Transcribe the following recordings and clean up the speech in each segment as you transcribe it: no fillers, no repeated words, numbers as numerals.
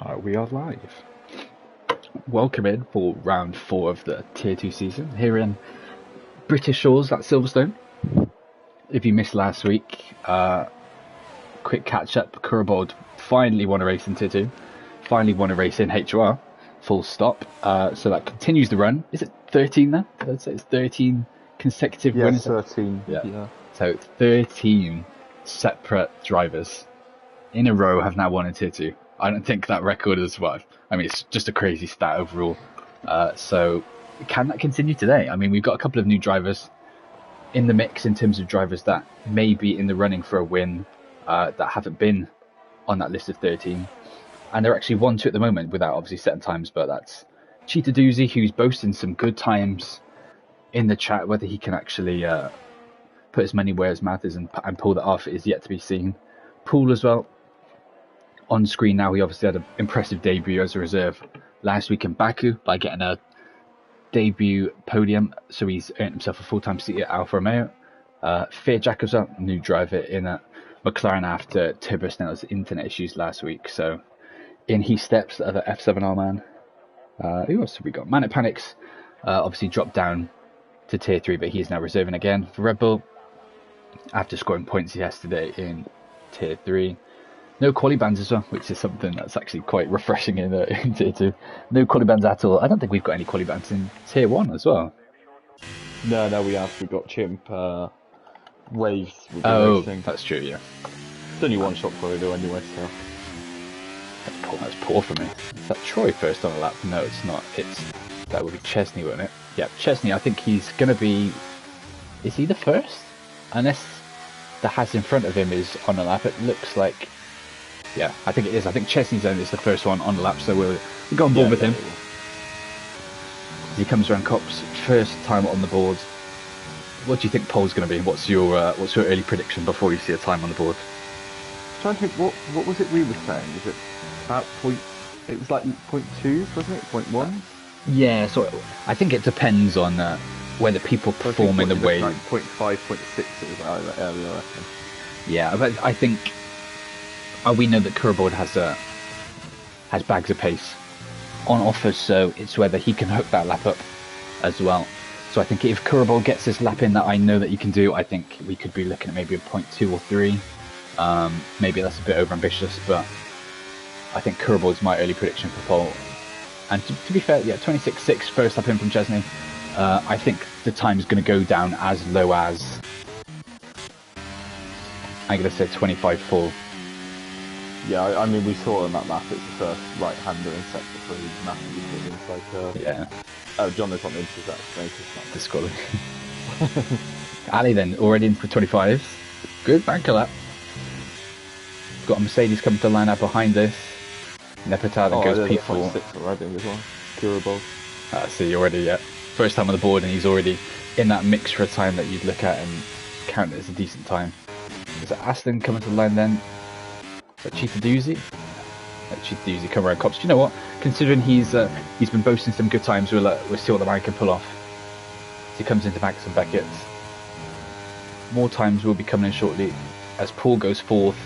We are live. Welcome in for round 4 of the Tier 2 season here in British Shores at Silverstone. If you missed last week, quick catch up. Kurbold finally won a race in Tier 2, finally won a race in HOR, full stop. So that continues the run. Is it 13 now? I'd say it's 13 consecutive winners. 13. Yeah. So 13 separate drivers in a row have now won in Tier 2. I don't think that record is it's just a crazy stat overall. So can that continue today? I mean, we've got a couple of new drivers in the mix in terms of drivers that may be in the running for a win that haven't been on that list of 13. And they're actually 1-2 at the moment without obviously setting times, but that's Cheetah Doozy, who's boasting some good times in the chat. Whether he can actually put his money where his mouth is and pull that off is yet to be seen. Poole as well. On screen now, he obviously had an impressive debut as a reserve last week in Baku by getting a debut podium, so he's earned himself a full-time seat at Alfa Romeo. Fear Jack as well, new driver in McLaren after Turbo Snell's internet issues last week, so in he steps, the other F7R man. Who else have we got? Manic Panics obviously dropped down to Tier 3, but he is now reserving again for Red Bull after scoring points yesterday in Tier 3. No quali bans as well, which is something that's actually quite refreshing in Tier 2. No quali bans at all. I don't think we've got any quali bans in Tier 1 as well. No, we have. We've got Chimp, Waves. Oh, that's true, yeah. It's only one shot for though anyway, so. That's poor for me. Is that Troy first on a lap? No, it's not. That would be Chesney, wouldn't it? Yeah, Chesney, I think he's going to be... Is he the first? Unless the Haas in front of him is on a lap, it looks like... Yeah, I think it is. I think Chesney's is the first one on the lap, so we'll go on board with him. He comes around Cop's first time on the board. What do you think pole's going to be? What's your early prediction before you see a time on the board? I'm trying to think, what was it we were saying? Was it about it was like 0.2, wasn't it? 0.1? Yeah, so I think it depends on whether people perform in the way... Like 0.5, 0.6 it was like earlier, I reckon. Yeah, but I think... we know that Kurbold has bags of pace on offer, so it's whether he can hook that lap up as well. So I think if Kurbold gets this lap in that I know that he can do, I think we could be looking at maybe a 0.2 or 3. Maybe that's a bit overambitious, but I think Kurbold's my early prediction for pole. And to be fair, yeah, 26.6 first lap in from Chesney. I think the time is going to go down as low as, I'm going to say 25.4. Yeah, I mean, we saw on that lap, it's the first right-hander in sector 3, massively good. It's like, yeah. Oh, John is on the intercept, so disqualified. Ali then, already in for 25s. Good banker lap. Got a Mercedes coming to line up behind this. Nepotada goes P4. 6 already as well. Kurbold. See, already, yeah. First time on the board, and he's already in that mix for a time that you'd look at and count it as a decent time. Is it Aston coming to the line then? Is that Cheetah Doozy? Cheetah Doozy come around Cops. Do you know what? Considering he's been boasting some good times, we'll see what the man can pull off. As he comes into Max and Beckett. More times will be coming in shortly as Paul goes fourth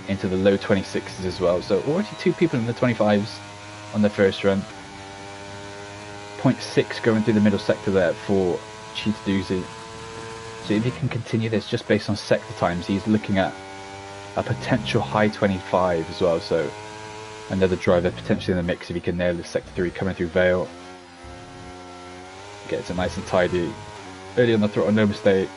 into the low 26s as well. So already 2 people in the 25s on the first run. 0.6 going through the middle sector there for Cheetah Doozy. So if he can continue this just based on sector times, he's looking at a potential high 25 as well, so another driver potentially in the mix if he can nail the sector 3 coming through Vale. Gets it nice and tidy. Early on the throttle, no mistakes.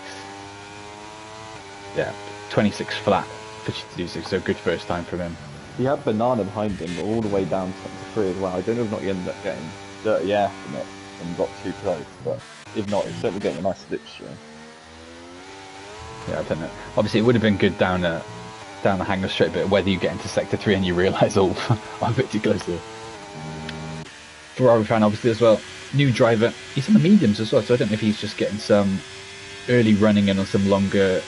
Yeah, 26 flat for Cheetah, so good first time from him. He had Banana behind him, but all the way down to 3 as well. I don't know if not he ended up getting dirty air from it and got too close, but if not, it's certainly getting a nice slipstream. Yeah, I don't know. Obviously, it would have been good down the hangar straight, but whether you get into sector 3 and you realise, I'm a bit too close there. Ferrari fan obviously as well, new driver, he's on the mediums as well, so I don't know if he's just getting some early running and on some longer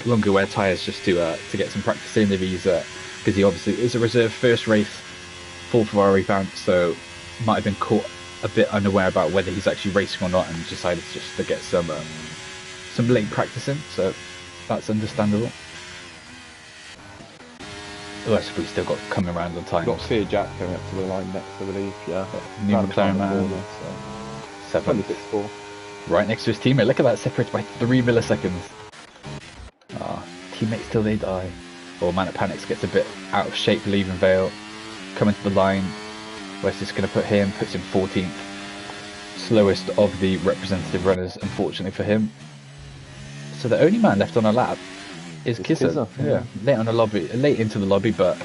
wear tyres just to get some practice in, if he's because he obviously is a reserve first race for Ferrari fan, so might have been caught a bit unaware about whether he's actually racing or not and decided just to get some late practice in, so that's understandable. Oh, I suppose we still got coming around on time. Got Fear Jack coming up to the line next, I believe. Yeah. New Round the McLaren final man. corner, so. 7th. 26-4. Right next to his teammate. Look at that, separated by 3 milliseconds. Teammates till they die. Or Man at Panics gets a bit out of shape, leaving Vale. Coming to the line. West is going to puts him 14th. Slowest of the representative runners, unfortunately for him. So the only man left on a lap is Kisser. Yeah, late into the lobby, but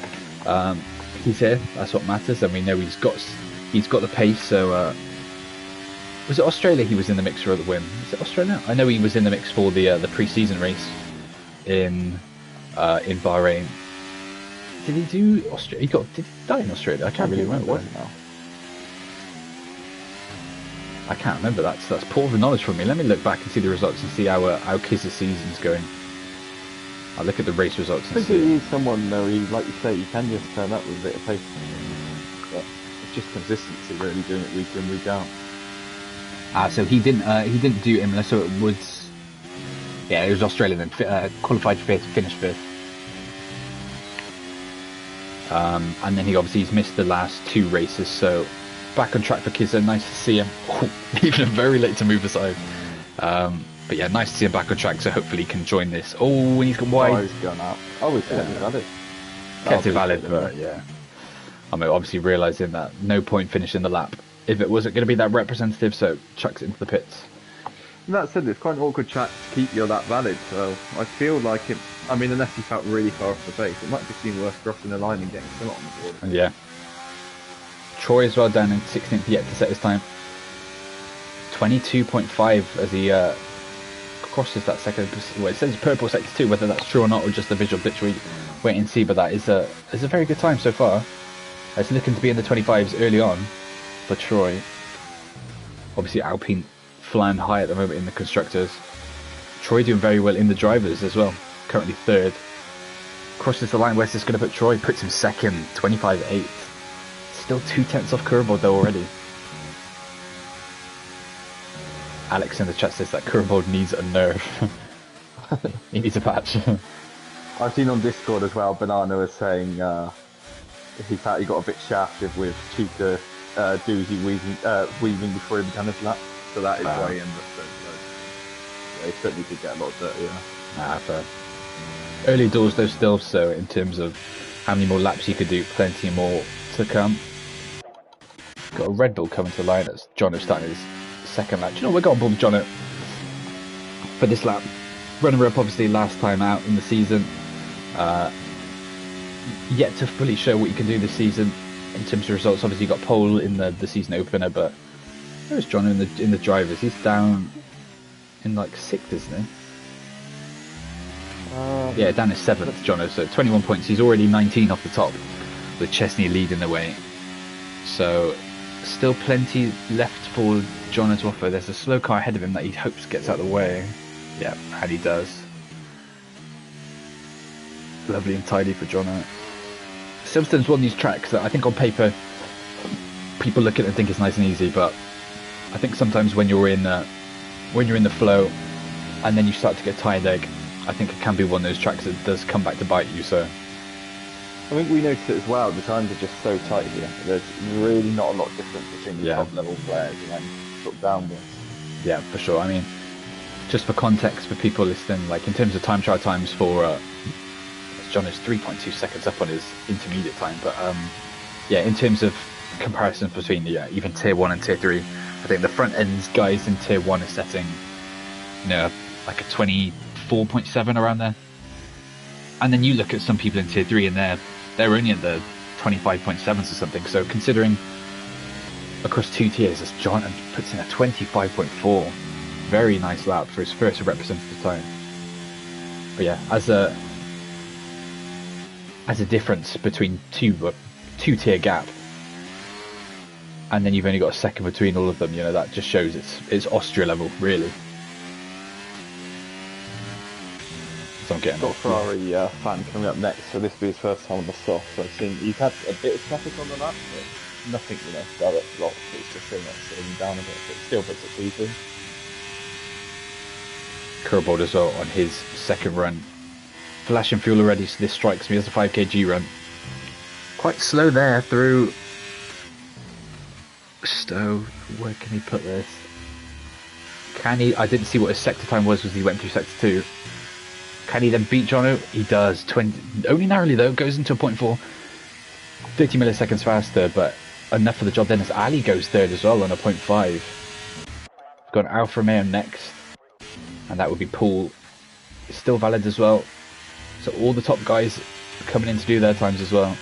he's here. That's what matters, and we know he's got the pace. So was it Australia he was in the mix for the win? Was it Australia? I know he was in the mix for the pre-season race in Bahrain. Did he do Australia? Did he die in Australia? I can't really remember. Now. I can't remember. That's poor of knowledge from me. Let me look back and see the results and see how Kiz's season's going. I'll look at the race results and I think see. he is someone though. Like you say, you can just turn up with a bit of pace. But it's just consistency, really, doing it week in, week out. So he didn't do Imola, so it was. Yeah, it was Australia then. Qualified fifth, finished fifth. And then he's missed the last 2 races, so back on track for Kizza. Nice to see him. Even very late to move aside. But yeah, nice to see him back on track, so hopefully he can join this. Oh, and he's gone wide. Oh, he's gone out. Oh, he's valid. Kept it valid, but yeah. I'm obviously realising that no point finishing the lap if it wasn't going to be that representative, so chucks it into the pits. And that said, it's quite an awkward track to keep you that valid, so I feel like it. I mean, unless he felt really far off the pace, it might just be worth crossing the line and getting still on the board. And yeah. Troy as well down in 16th, yet to set his time. 22.5 as he crosses that second. Well, it says purple sector 2, whether that's true or not, or just a visual glitch, we wait and see. But that is a very good time so far. It's looking to be in the 25s early on for Troy. Obviously, Alpine flying high at the moment in the constructors. Troy doing very well in the drivers as well. Currently 3rd. Crosses the line. West is going to put Troy, puts him 2nd, 25.8. Still 2/10 off Curbold though already. Alex in the chat says that Curbold needs a nerve. He needs a patch. I've seen on Discord as well, Banana was saying he felt he got a bit shafted with Chica doozy weaving before he began his lap. So that is why he ended up so close. Yeah, he certainly did get a lot dirtier. Fair. Early doors though still, so in terms of how many more laps you could do, plenty more to come. Got a Red Bull coming to the line as Jono starting his 2nd lap. Do you know, we're going on board with Jono for this lap. Runner-up obviously last time out in the season. Yet to fully show what you can do this season in terms of results. Obviously you got pole in the season opener, but where's Jono in the drivers? He's down in like 6th, isn't he? Yeah, down to 7th, Jono, so 21 points. He's already 19 off the top, with Chesney leading the way. So, still plenty left for Jono to offer. There's a slow car ahead of him that he hopes gets out of the way. Yeah, and he does. Lovely and tidy for Jono. Silverstone's one of these tracks that I think on paper, people look at it and think it's nice and easy, but I think sometimes when you're in the flow, and then you start to get tired egg, I think it can be one of those tracks that does come back to bite you. So I think we noticed it as well. The times are just so tight here. There's really not a lot of difference between the top level players and then sort of downwards. Yeah, for sure. I mean, just for context for people listening, like in terms of time trial times for John is 3.2 seconds up on his intermediate time, but yeah, in terms of comparisons between even tier 1 and tier 3, I think the front end guys in tier 1 are setting like a 24.7 around there, and then you look at some people in tier 3 and they're only at the 25.7s or something. So considering across 2 tiers, as John puts in a 25.4, very nice lap for his first representative time. But yeah, as a difference between two tier gap, and then you've only got a second between all of them, that just shows it's Austria level, really. So I'm getting got Ferrari fan coming up next, so this will be his first time on the soft. So I've seen he's had a bit of traffic on the lap, but nothing, direct block. It's just saying that's slowing down a bit, but it still puts it easy. Curbold as well on his second run. Flashing fuel already, so this strikes me as a 5kg run. Quite slow there through Stowe. Where can he put this? Can he? I didn't see what his sector time was he went through sector 2. Can he then beat Jono? He does. 20, only narrowly though, goes into a 0.4. 30 milliseconds faster, but enough for the job then as Ali goes third as well on a 0.5. We've got Alfa Romeo next, and that would be Paul. Still valid as well. So all the top guys are coming in to do their times as well.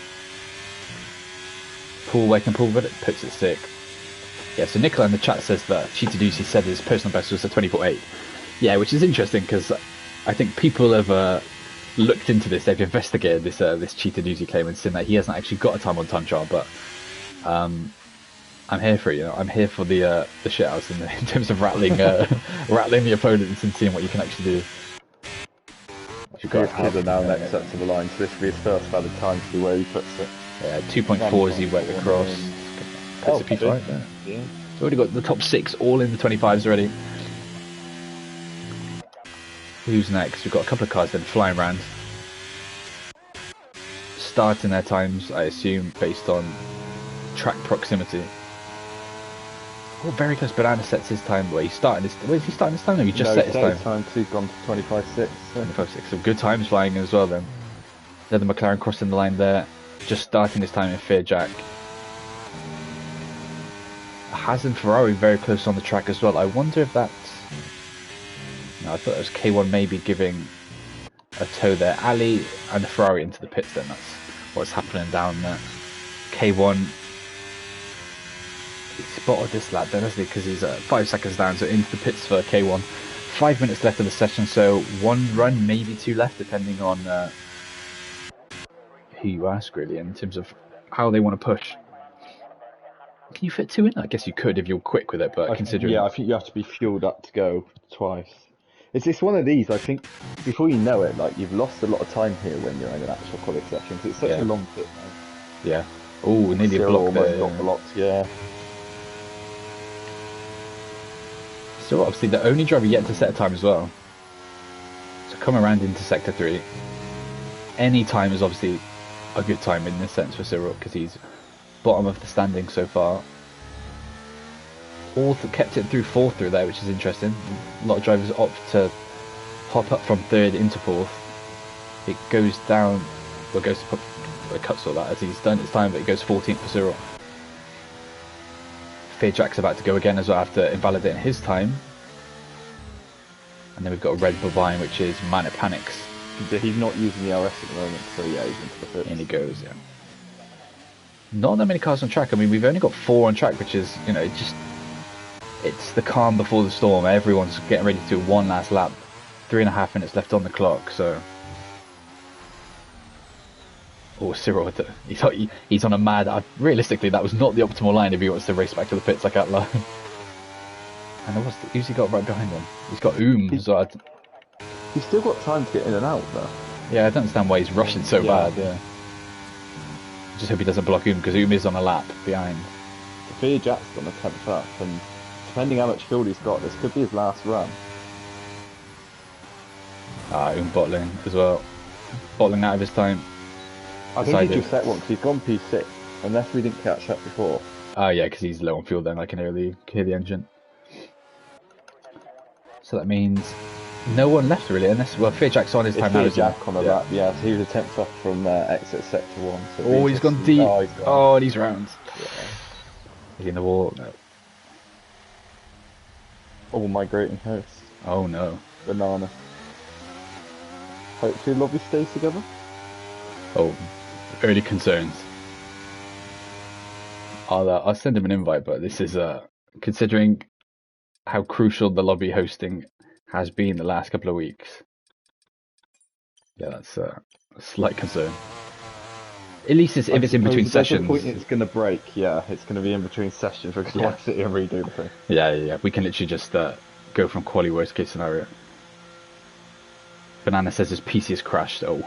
Paul, where can Paul put it? Puts it sick. Yeah, so Nicola in the chat says that Cheetah Ducey said his personal best was a 24.8. Yeah, which is interesting because I think people have looked into this. They've investigated this Cheetah Ducey claim and seen that he hasn't actually got a time on time trial. But I'm here for it. You know, I'm here for the shitouts in terms of rattling rattling the opponents and seeing what you can actually do. His kids are now next up to the line, so this will be his first valid time to see where he puts it. Yeah, 2.4 as he went across. Puts a P5 there. Yeah. So already got the top 6 all in the 25s already. Who's next? We've got a couple of cars then flying around. Starting their times, I assume, based on track proximity. Oh, very close. Banana sets his time. Where he's starting this. Where is he starting this time? No, he just set his time. He's gone to 25.6. 25.6. So good times flying as well then. Then the McLaren crossing the line there. Just starting his time in Fear Jack. Haas and Ferrari very close on the track as well. I wonder if that's... No, I thought it was K1 maybe giving a tow there. Ali and the Ferrari into the pits then. That's what's happening down there. K1... He spotted this lap then, hasn't he? Because he's 5 seconds down, so into the pits for K1. 5 minutes left of the session, so 1 run, maybe 2 left, depending on who you ask, really, in terms of how they want to push. Can you fit 2 in? I guess you could if you're quick with it, but considering... Yeah, I think you have to be fueled up to go twice. It's one of these, I think, before you know it, like, you've lost a lot of time here when you're in an actual quality session, because it's such a long pit now. Yeah. Oh, nearly a block there. Got blocked, yeah. So obviously the only driver yet to set a time as well. So come around into sector 3. Any time is obviously a good time in this sense for Cyril because he's bottom of the standing so far. Kept it through 4th through there, which is interesting. A lot of drivers opt to hop up from 3rd into 4th. It goes down, well, goes to a cut sort that as he's done his time, but it goes 14th for Cyril. Fear Jack's about to go again as well after invalidating his time. And then we've got a Red Bull behind, which is Manic Panics. He's not using the RS at the moment, so yeah, he's into the pits. In he goes, yeah. Not that many cars on track. I mean, we've only got 4 on track, which is, you know, it's the calm before the storm. Everyone's getting ready to do one last lap. 3.5 minutes left on the clock, so... Oh, Cyril, he's on a mad... realistically, that was not the optimal line if he wants to race back to the pits like that line. And who's he got right behind him? He's got as well. He's still got time to get in and out, though. Yeah, I don't understand why he's rushing so bad, yeah. Just hope he doesn't block because is on a lap behind. Fear Jack's on the 10th up, and depending how much fuel he's got, this could be his last run. Bottling as well. Bottling out of his time. I think he just set one because he's gone P6, unless we didn't catch up before. Oh yeah, because he's low on fuel then, I can hear the engine. So that means no one left really, unless, well, Fear Jack's on his time now. Jack on a lap, yeah, so he was a 10th up from exit sector 1. So he's gone deep. And he's round. Yeah. Is he in the wall? No. All migrating hosts. Oh no. Banana. Hopefully the lobby stays together. Oh, early concerns. I'll send him an invite, but this is considering how crucial the lobby hosting has been the last couple of weeks. Yeah, that's a slight concern. At least if it's in between sessions. Point it's going to break. Yeah, it's going to be in between sessions. We're going to have to sit here and redo the thing. Yeah. We can literally just go from quali worst case scenario. Banana says his PC has crashed. Okay,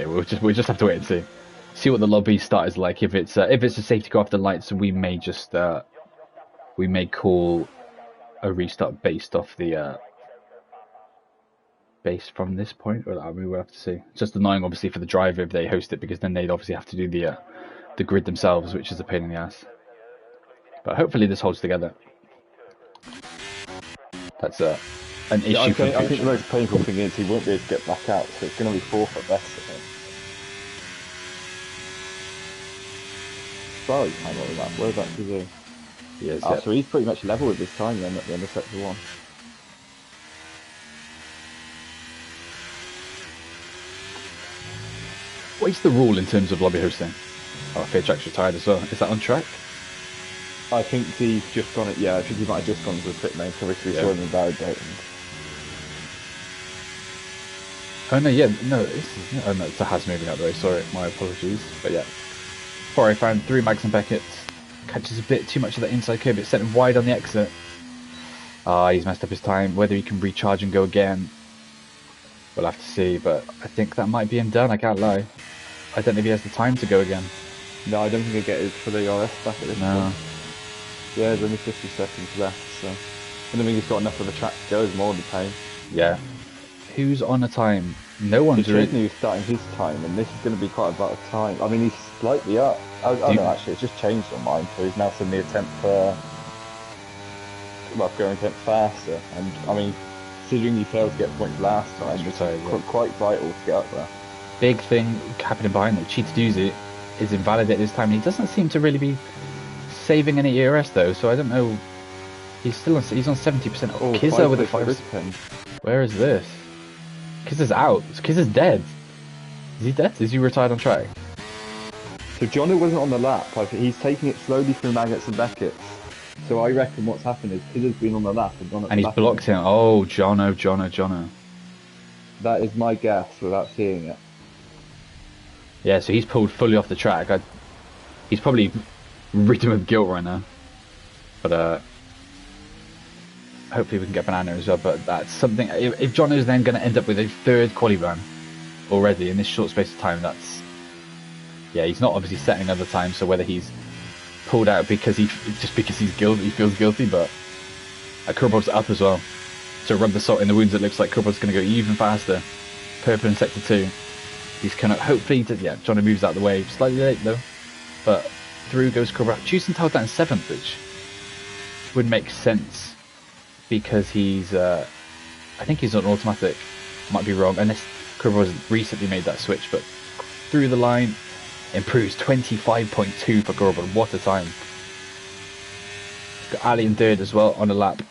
we'll just have to wait and see what the lobby start is like. If it's a safety car off the lights, we may just call a restart based off the based from this point, or I mean, we'll have to see. It's just annoying, obviously, for the driver if they host it, because then they'd obviously have to do the grid themselves, which is a pain in the ass. But hopefully this holds together. That's an issue I for the think future. the most painful thing is he won't be able to get back out, so it's going to be 4th at best for him. Sorry, I know that. Where's that to do? He is, So he's pretty much level with his time then at the end of sector 1. What is the rule in terms of lobby hosting? Oh, Fairtrack's retired as well. Is that on track? I think he's just gone. Yeah, I think he might have just gone to the pit lane. So we saw him in validate. Oh no, yeah, no, oh no, it's a Has moving out the way. Sorry, my apologies. But yeah, before I found 3 Mags and Beckett, catches a bit too much of that inside curb. It's sent him wide on the exit. He's messed up his time. Whether he can recharge and go again, we'll have to see. But I think that might be him done. I can't lie. I don't know if he has the time to go again. No, I don't think he'll get it for the RS back at this point. Yeah, there's only 50 seconds left, so I don't think he's got enough of a track to go. It's more the pain. Yeah. Who's on a time? No one's really. He's starting his time, and this is going to be quite about a time. I mean, he's slightly up. Oh no, actually, it's just changed on mine, so he's now suddenly attempt for going a bit faster. And I mean, considering he failed to get points last time, it's quite vital to get up there. Big thing happening behind him. Cheetah Doozy is invalidated this time, and he doesn't seem to really be saving any ERS though, so I don't know. He's on 70%. Oh, Kizza with a 5. Where is this? Kizza's out. Kizza's dead. Is he dead? Is he retired on track? So Jono wasn't on the lap. He's taking it slowly through Maggots and Beckett's. So I reckon what's happened is Kizza's been on the lap and gone. And he's blocked him. Oh, Jono. That is my guess without seeing it. Yeah, so he's pulled fully off the track. He's probably ridden with guilt right now. But hopefully we can get Banana as well. But that's something. If John is then going to end up with a 3rd quali ban already in this short space of time, that's he's not obviously setting other times. So whether he's pulled out because he's guilty, he feels guilty. But Kurbov's up as well. So rub the salt in the wounds. It looks like Kurbov's going to go even faster. Purple in sector 2. He's kind of hopefully Johnny moves out of the way slightly late though, but through goes Kurbov. Chusenthal down 7th, which would make sense because he's I think he's on automatic. Might be wrong unless Kurbov has recently made that switch. But through the line, improves 25.2 for Kurbov. What a time! Got Ali in 3rd as well on a lap.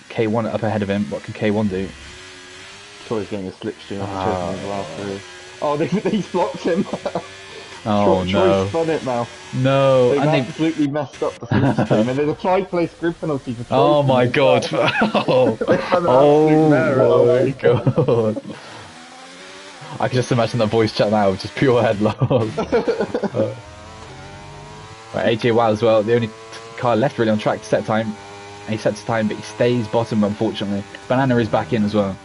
K1 up ahead of him. What can K1 do? Troy's getting a slipstream off as well. Through. Oh, he's blocked him. Oh no! Troy's spun it now. No, They've absolutely messed up the slipstream, and there's a 5-place grid penalty for Troy. Oh my god! Oh my god! I can just imagine that voice chat now, just pure head loss. Right, AJ Wow as well. The only car left really on track to set time, and he sets time, but he stays bottom unfortunately. Banana is back in as well.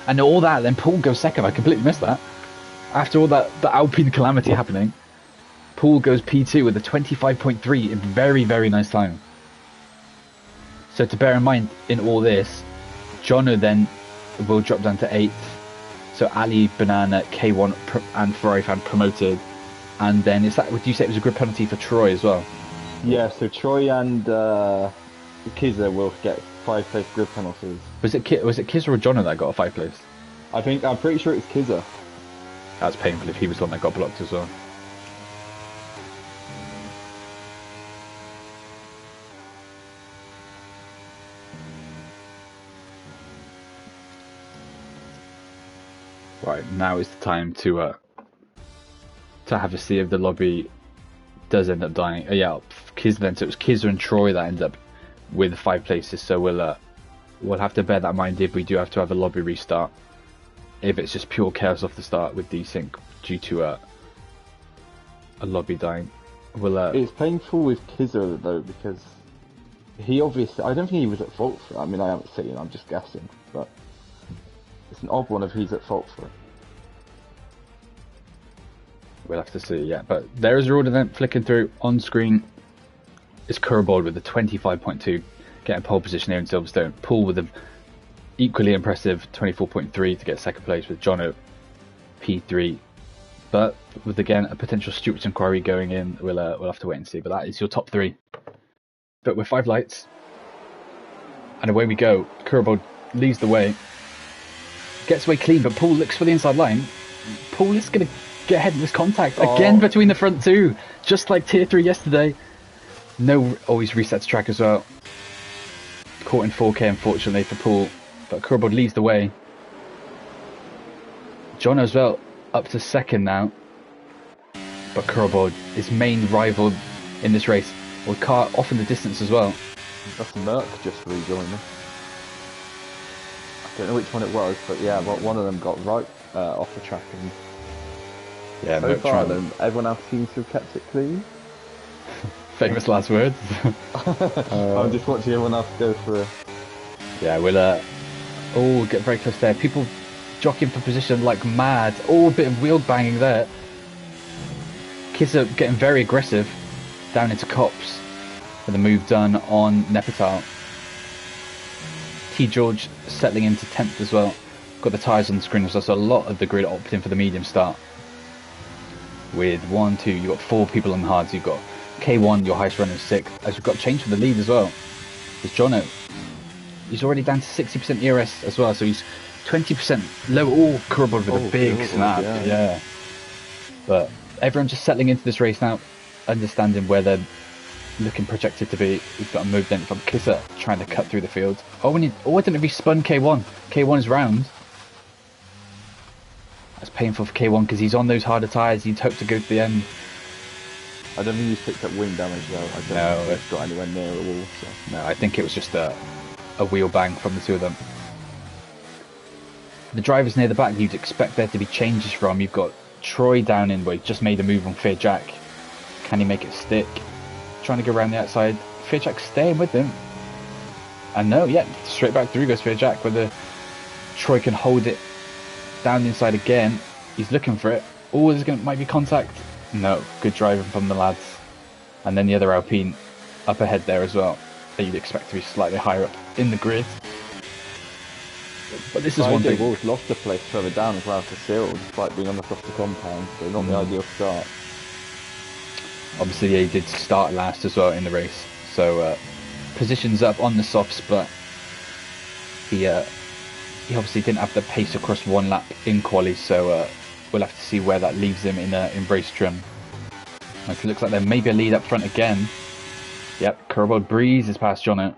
And all that, then Paul goes 2nd. I completely missed that. After all that, the Alpine calamity happening, Paul goes P2 with a 25.3 in very, very nice time. So to bear in mind in all this, Jono then will drop down to 8th. So Ali, Banana, K1 and Ferrari promoted. And then would you say it was a grid penalty for Troy as well? Yeah, so Troy and Kizza will get 5-place grid penalties. Was it Kizza or Jono that got a 5-place? I'm pretty sure it's Kizza. That's painful if he was the one that got blocked as well. Right, now is the time to have a see if the lobby does end up dying. Yeah, Kizza then. So it was Kizza and Troy that end up with 5 places. So we'll have to bear that in mind if we do have to have a lobby restart. If it's just pure chaos off the start with desync due to a lobby dying, it's painful with Kizza though because he obviously, I don't think he was at fault for it. I mean, I haven't seen, I'm just guessing, but it's an odd one if he's at fault for it. We'll have to see, yeah. But there is a road event flicking through on screen. It's Kurbov with a 25.2, getting pole position here in Silverstone. Paul with a equally impressive 24.3 to get second place with Jono P3. But with again a potential Stewart's inquiry going in, we'll have to wait and see. But that is your top 3. But with 5 lights, and away we go. Kurabod leads the way, gets away clean, but Paul looks for the inside line. Paul is going to get ahead in this contact again between the front 2, just like tier 3 yesterday. No, always resets track as well. Caught in 4K unfortunately for Paul, but Kurabod leads the way. John as well up to second now, but Kurabod, his main rival in this race, will car off in the distance as well. That's Merck just rejoined me. I don't know which one it was, but yeah, one of them got right off the track, and yeah, so far then, everyone else seems to have kept it clean. Famous last words. I'm just watching everyone else go through. Yeah, we'll all get very close there. People jockeying for position like mad. A bit of wheel banging there. Kids are getting very aggressive down into Cops with a move done on Nepatal. T George settling into 10th as well. Got the tyres on the screen as well, so a lot of the grid opting for the medium start. With 1, 2, you've got 4 people on the hards. You've got K1, your highest runner, 6th, as you've got change for the lead as well. There's Jono. He's already down to 60% ERS as well, so he's 20% low. Kurabod with a big snap. Yeah. But everyone's just settling into this race now, understanding where they're looking projected to be. We've got a move then from Kisser trying to cut through the field. I didn't know if he spun K1. K1 is round. That's painful for K1 because he's on those harder tyres. You'd hope to go to the end. I don't think he's picked up wing damage though. I don't think he's got anywhere near a wall. So. No, I think it was just a wheel bang from the 2 of them. The drivers near the back, you'd expect there to be changes from. You've got Troy down in where he just made a move on Fear Jack. Can he make it stick? Trying to go around the outside. Fear Jack staying with him. And no, yeah, straight back through goes Fear Jack, whether Troy can hold it down the inside again. He's looking for it. Might be contact. No, good driving from the lads. And then the other Alpine up ahead there as well, that you'd expect to be slightly higher up in the grid. But this is one thing. Wolves lost a place further down as well to Cyril, despite being on the Foster compound, so not the ideal start. Obviously, he did start last as well in the race, so positions up on the softs, but he obviously didn't have the pace across one lap in quali, so we'll have to see where that leaves him in race trim. It looks like there may be a lead up front again. Yep, Kurabod breezes past Jono.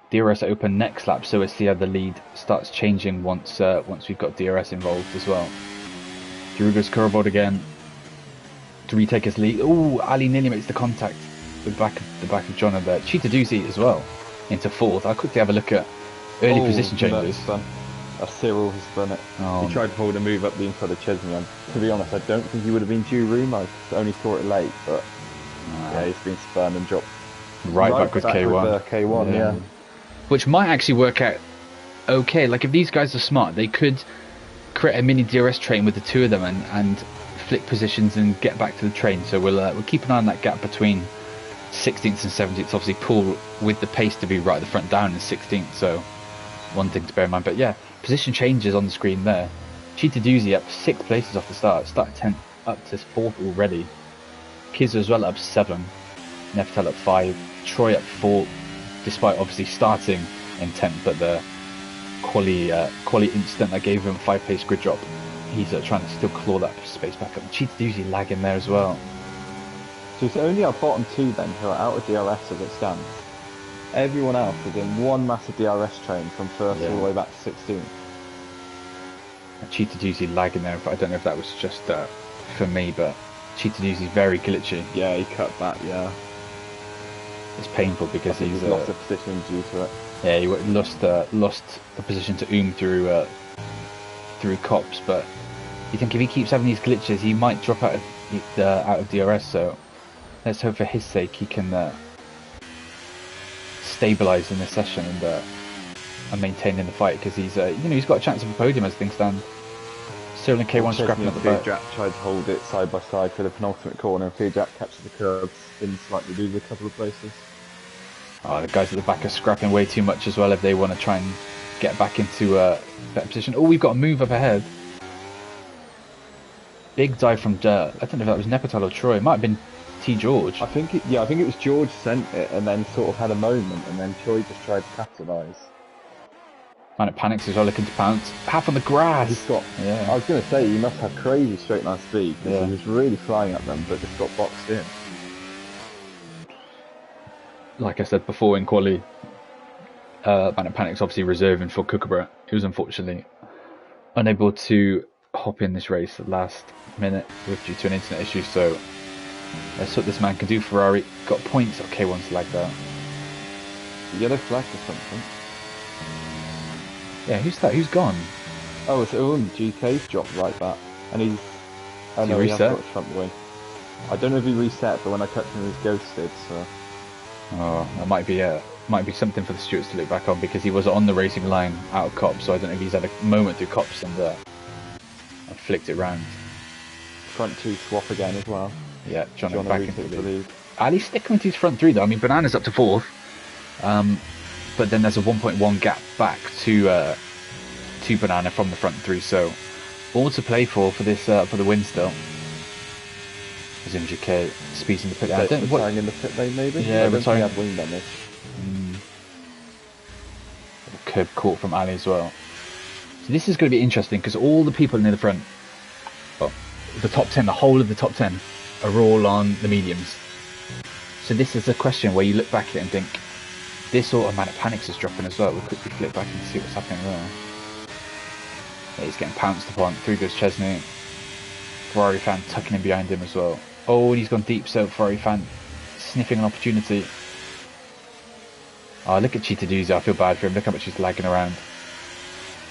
DRS open next lap, so we'll see how the lead starts changing once we've got DRS involved as well. Through goes Kurabod again to retake his lead. Ali nearly makes the contact with the back of Jono there. Cheetah Doozy as well into 4th. I'll quickly have a look at early position changes. Cyril has done it. He tried to hold a move up the inside of Chesney, and to be honest, I don't think he would have been due room. I only saw it late, but yeah, he's been spun and dropped right back with K1. K1, yeah. Which might actually work out okay. Like if these guys are smart, they could create a mini DRS train with the 2 of them and flick positions and get back to the train. So we'll keep an eye on that gap between 16th and 17th. Obviously, Paul with the pace to be right at the front down in 16th. So one thing to bear in mind. But yeah, position changes on the screen there. Cheetah Doozy up 6 places off the start. Started 10th up to 4th already. Kiz as well up 7. Nefertel up 5. Troy up 4. Despite obviously starting in 10th, but the quali incident that gave him a 5 pace grid drop, he's trying to still claw that space back up. Cheetah Doozy lagging there as well. So it's only our bottom 2 then who are out of DRS as it stands. Everyone else is in one massive DRS train from 1st all the way back to 16th. Cheetah Doozy lagging there, but I don't know if that was just for me, but Cheetah Doozy's very glitchy. Yeah, he cut back, yeah. It's painful because he's lost the position due to it. Yeah, he lost the position to through Cops, but you think if he keeps having these glitches, he might drop out of DRS. So let's hope for his sake he can stabilise in this session and maintain in the fight, because he's he's got a chance of a podium as things stand. Cyril and K1 scrapping at the back. Jack tried to hold it side by side for the penultimate corner, and Fear Jack catches the curbs in slightly lose a couple of places. The guys at the back are scrapping way too much as well if they want to try and get back into a better position. Oh, we've got a move up ahead. Big dive from Dirt. I don't know if that was Nepotal or Troy. It might have been T. George. I think it was George sent it and then sort of had a moment, and then Troy just tried to capitalise. Man, it panics as well, looking to pounce. Half on the grass. He's got. Yeah. I was going to say he must have crazy straight line speed because he was really flying at them, but just got boxed in. Like I said before in quali, Man Panic's obviously reserving for Kookaburra. He was unfortunately unable to hop in this race at the last minute due to an internet issue. So let's see what this man can do. Ferrari got points. Okay, one's like that. Yellow flag or something. Yeah, who's that? Who's gone? Oh, it's GK's dropped right back, and he's. Oh no, he has got his front wing. I don't know if he reset, but when I touched him, he was ghosted. So. Oh, that might be something for the stewards to look back on, because he was on the racing line out of Cops, so I don't know if he's had a moment through Cops and flicked it round. Front two swap again as well. Yeah, John back into the lead. lead. Ali's sticking with his front three though. I mean, Banana's up to fourth, but then there's a 1.1 gap back to Banana from the front three, so all to play for this for the win still. As MGK speeds in the pit lane. Retiring in the pit lane maybe? Yeah, retiring. Had wing damage. Curb caught from Ali as well. So this is going to be interesting because all the people near the front, well, the top 10, the whole of the top 10 are all on the mediums. So this is a question where you look back at it and think, this automatic panics is dropping as well. We'll quickly flip back and see what's happening there. Yeah, he's getting pounced upon. Through goes Chesney. Ferrari fan tucking in behind him as well. Oh, and he's gone deep, so Ferrari fan sniffing an opportunity. Oh, look at Cheetah Doozy. I feel bad for him. Look how much he's lagging around.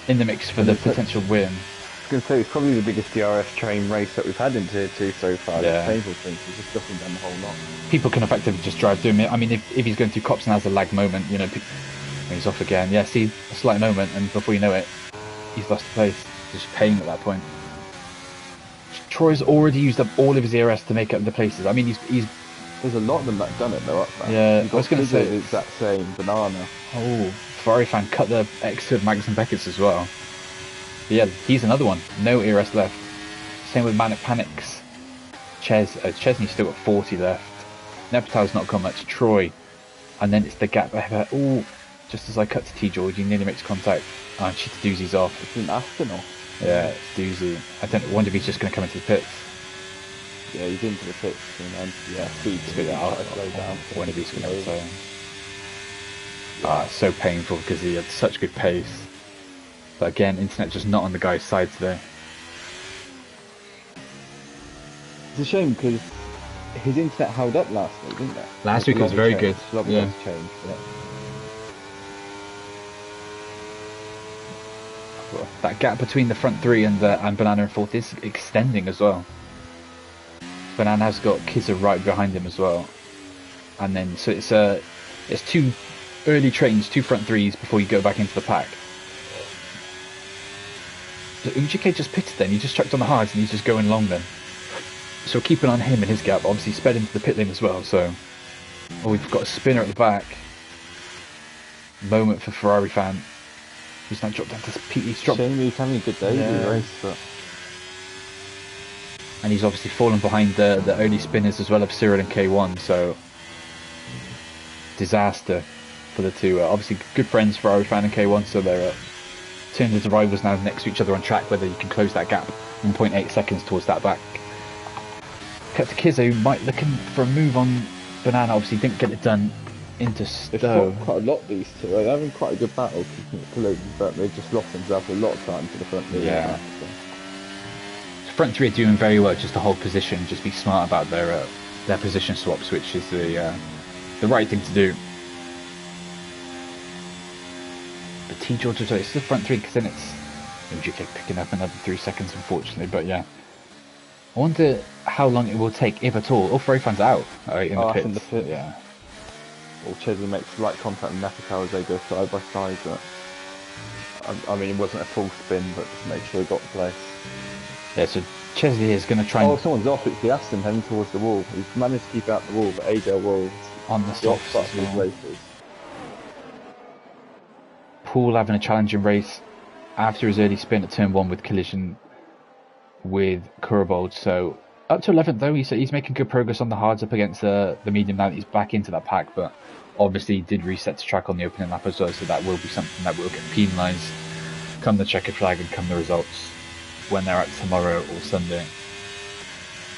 In the mix for the potential win. I was going to say, it's probably the biggest DRS train race that we've had in Tier 2 so far. Yeah. It's painful things. He's just dropping down the whole lot. People can effectively just drive through him. I mean, if he's going through Cops and has a lag moment, you know, he's off again. Yeah, see, a slight moment, and before you know it, he's lost the place. Just paying at that point. Troy's already used up all of his ERS to make up the places. I mean, he's there's a lot of them that have done it though up there. Yeah, I was going to say the exact same. Banana. Oh, Ferrari fan cut the exit Magnus and Beckett's as well. But yeah, he's another one. No ERS left. Same with Manic Panics. Chesney's still got 40 left. Nepotal's not got much. Troy, and then it's the gap ahead. Oh, just as I cut to T George, he nearly makes contact. And Cheetah Doozy's off. It's an Aston. Yeah, it's Doozy. I wonder if he's just going to come into the pits. Yeah, he's into the pits and then speed out. Slow down. When if he's going to it's so painful because he had such good pace. But again, internet just not on the guy's side today. It's a shame because his internet held up last week, didn't it? Last week was very good. Yeah. Changed, yeah. That gap between the front three and Banana in fourth is extending as well. Banana has got Kizza right behind him as well, and then so it's two early trains, two front threes before you go back into the pack. So UGK just pitted then, he just chucked on the hards and he's just going long then. So keep an eye on him and his gap, obviously sped into the pit lane as well, so... Oh, we've got a spinner at the back. Moment for Ferrari fan. He's now dropped down to Pete. He's dropped... Shame he's having a good day in the race, but... And he's obviously fallen behind the early spinners as well of Cyril and K1, so... Disaster for the two. Obviously good friends, Ferrari fan and K1, so they're turned into rivals now next to each other on track, whether you can close that gap 1.8 seconds towards that back. Cut to Kizzo, who might looking for a move on Banana, obviously didn't get it done into Stowe. They've fought quite a lot, these two. They're having quite a good battle keeping it close, but they've just lost themselves a lot of time to the front three. Yeah. So front three are doing very well just to hold position, just be smart about their position swaps, which is the right thing to do. But T George, it's the front three because then it's MGK picking up another 3 seconds, unfortunately. But yeah, I wonder how long it will take, if at all. Oh, Ferrari fans out in the pit. In the pit. Yeah. Well, Chesley makes right contact with Nepotal as they go side by side, but I mean, it wasn't a full spin, but just make sure he got the place. Yeah, so Chesley is going to try and... Oh, someone's off. It's the Aston heading towards the wall. He's managed to keep out the wall, but AJ Wall's on the softs as well. Paul having a challenging race after his early spin at turn 1 with collision with Kurbold. So up to 11th though, he's making good progress on the hards up against the medium now that he's back into that pack, but obviously he did reset to track on the opening lap as well, so that will be something that will get penalised come the checkered flag and come the results when they're out tomorrow or Sunday.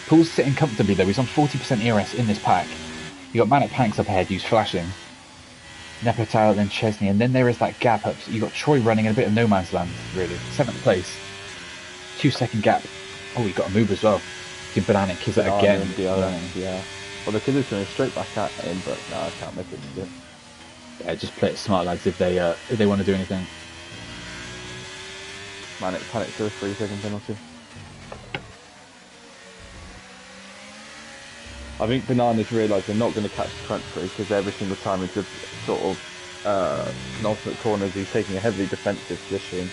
Paul's sitting comfortably though, he's on 40% ERS in this pack. You got Manic Panics up ahead who's flashing, Nepotal, then Chesney, and then there is that gap up. So you got Troy running in a bit of no man's land, really. 7th place, 2-second gap. Oh, he got a move as well. Between Banana and Kizet again. Yeah. Well, the Kizzet's going straight back at him, but no, I can't make it to do. Yeah, just play it smart, lads. If they want to do anything. Manic Panic to a 3-second penalty. I think Banana's realised they're not going to catch the front three because every single time it's a sort of penultimate corners, he's taking a heavily defensive position,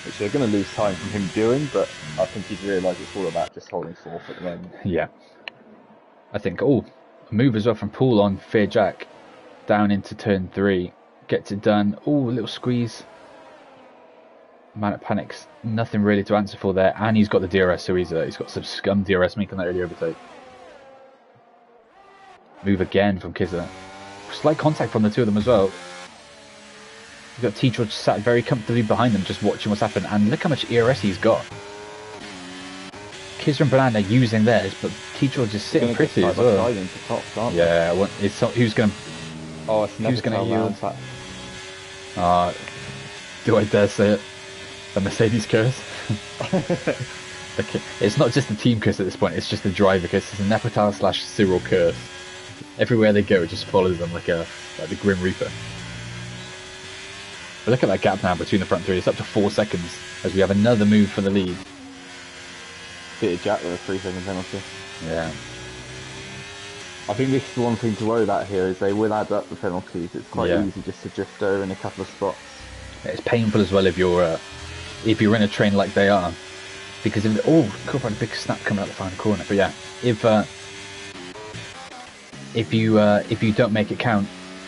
which they're going to lose time from him doing, but I think he's realised it's all about just holding fourth at the moment. Yeah. I think, a move as well from Paul on Fair Jack down into turn 3. Gets it done. A little squeeze. Manic Panics, nothing really to answer for there, and he's got the DRS, so he's got some scum DRS making that early overtake. Move again from Kizza. Slight contact from the two of them as well. You've got T-George sat very comfortably behind them just watching what's happened, and look how much ERS he's got. Kizza and Banana using theirs, but T-George is sitting pretty as well. Yeah, who's going to... Oh, it's never going to yield. Do I dare say it? The Mercedes curse? Okay. It's not just the team curse at this point, it's just the driver curse. It's a Nepotal / Cyril curse. Everywhere they go, it just follows them like the Grim Reaper. But look at that gap now between the front three. It's up to 4 seconds as we have another move for the lead. Bit of Jack with a 3-second penalty. Yeah. I think this is one thing to worry about here is they will add up the penalties. It's quite easy just to drift over in a couple of spots. Yeah, it's painful as well if you're in a train like they are, because if could have a big snap coming out the final corner. But yeah, if you don't make it count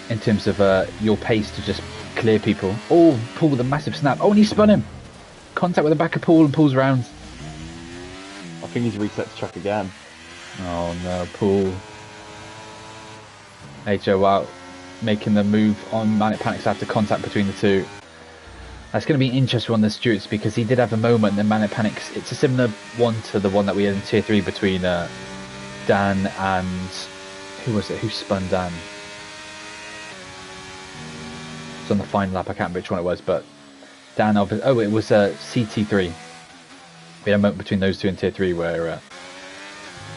in terms of your pace to just clear people. Paul with a massive snap. And he spun him. Contact with the back of Paul and pulls round. I think he's reset to track again. Oh no, Paul. HO out, making the move on Manic Panics after contact between the two. That's going to be an interesting one, the Stewarts, because he did have a moment in Manic Panics. It's a similar one to the one that we had in Tier 3 between Dan and... Who was it? Who spun Dan? It's on the final lap, I can't remember which one it was, but Dan... it was CT3. We had a moment between those two in Tier 3 where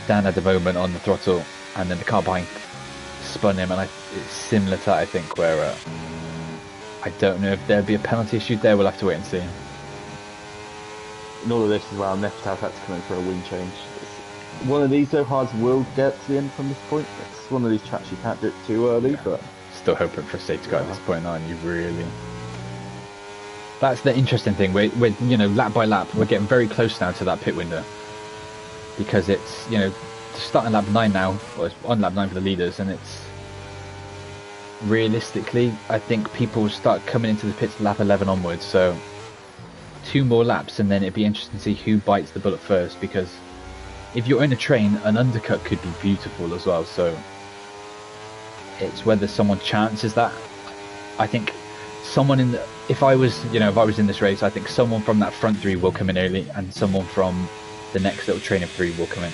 Dan had a moment on the throttle and then the car behind spun him, and it's similar to that, I think, where... I don't know if there'll be a penalty issue there. We'll have to wait and see. In all of this as well, Nepotal had to come in for a wing change. One of these though hards will get to the end from this point. It's one of these tracks you can't do it too early, but still hoping for a safety car at this point, aren't you? Really. That's the interesting thing. We're lap by lap, we're getting very close now to that pit window, because it's starting lap 9 now, or it's on lap 9 for the leaders, and it's. Realistically, I think people will start coming into the pits lap 11 onwards, so 2 more laps and then it'd be interesting to see who bites the bullet first, because if you're in a train, an undercut could be beautiful as well, so it's whether someone chances that. I think someone if I was in this race, I think someone from that front 3 will come in early and someone from the next little train of 3 will come in.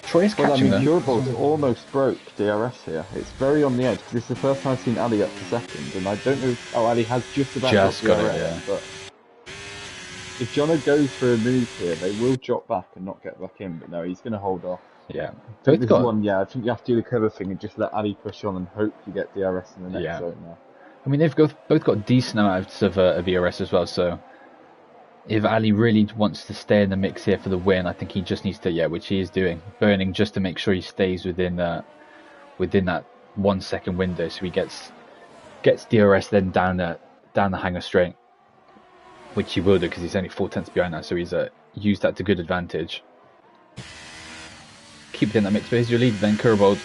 Troy is catching them. Eurobolt's almost broke DRS here. It's very on the edge, because it's the first time I've seen Ali up to second, and I don't know if... Ali has just about got DRS, it, but if Jono goes for a move here, they will drop back and not get back in, but no, he's going to hold off. Yeah. I think I think you have to do the cover thing and just let Ali push on and hope you get DRS in the next zone now. I mean, they've both got decent amounts of ERS as well, so... If Ali really wants to stay in the mix here for the win, I think he just needs to, which he is doing, burning just to make sure he stays within that 1 second window, so he gets DRS then down the hanger straight, which he will do because he's only 4/10 behind now, so he's used that to good advantage. Keep it in that mix, but here's your lead then, Kurbold.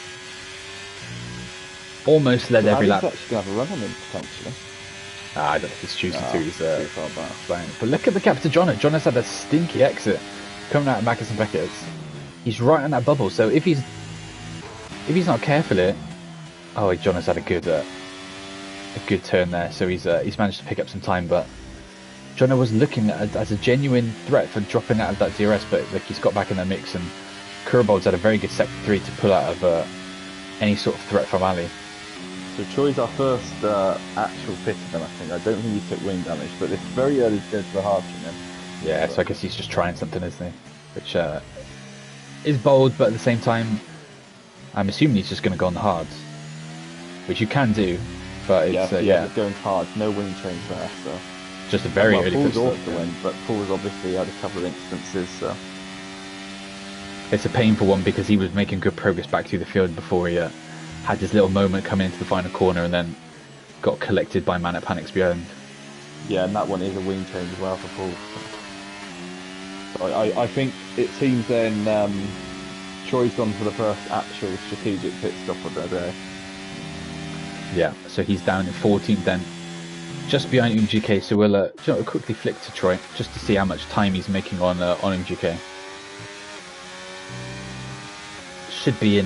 Almost led every lap. Ali's actually going to have a run on him potentially. I don't think it's choosing to. He's too far back. flying. But look at the gap to Jono. Jono's had a stinky exit coming out of Magnus and Beckett's. He's right on that bubble. So if he's not careful here, oh, Jono's had a good turn there. So he's managed to pick up some time. But Jono was looking as a genuine threat for dropping out of that DRS, but like he's got back in the mix, and Kurbold's had a very good sector 3 to pull out of any sort of threat from Ali. So Troy's our first actual pit of them, I think. I don't think he took wing damage, but it's very early to go to the hard from him. Yeah, so I guess he's just trying something, isn't he? Which is bold, but at the same time, I'm assuming he's just going to go on the hards, which you can do, but it's going hard. No wing change there, so just a very early pit stop. Also win, but Paul's obviously had a couple of instances, so it's a painful one because he was making good progress back through the field before he had this little moment coming into the final corner and then got collected by Man at Panics behind. Yeah, and that one is a wing change as well for Paul. So I think it seems then Troy's gone for the first actual strategic pit stop of their day. Yeah, so he's down in 14th then, just behind MGK. So we'll quickly flick to Troy just to see how much time he's making on MGK. Should be in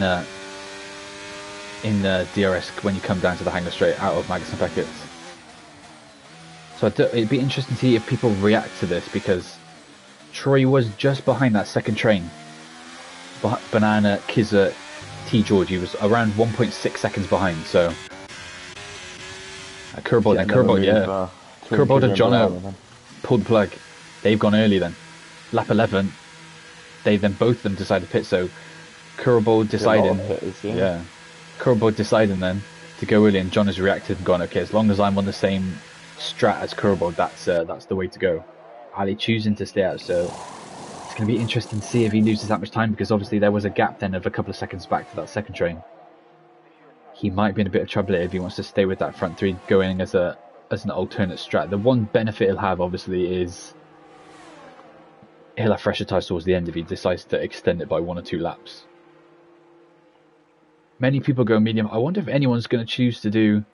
DRS when you come down to the hangar straight out of Magnus and Beckett's. So it'd be interesting to see if people react to this, because Troy was just behind that second train. Banana, Kizza, T. George, he was around 1.6 seconds behind, so... Kurbold and Jono pulled the plug. They've gone early then. Lap 11, they then both of them decided to pit, so Kurbold deciding... Kurbold deciding then to go early, and John has reacted and gone, okay, as long as I'm on the same strat as Kurbold, that's the way to go. Ali choosing to stay out, so it's going to be interesting to see if he loses that much time, because obviously there was a gap then of a couple of seconds back to that second train. He might be in a bit of trouble if he wants to stay with that front three going as an alternate strat. The one benefit he'll have obviously is he'll have fresher tyres towards the end if he decides to extend it by 1 or 2 laps. Many people go medium. I wonder if anyone's going to choose to do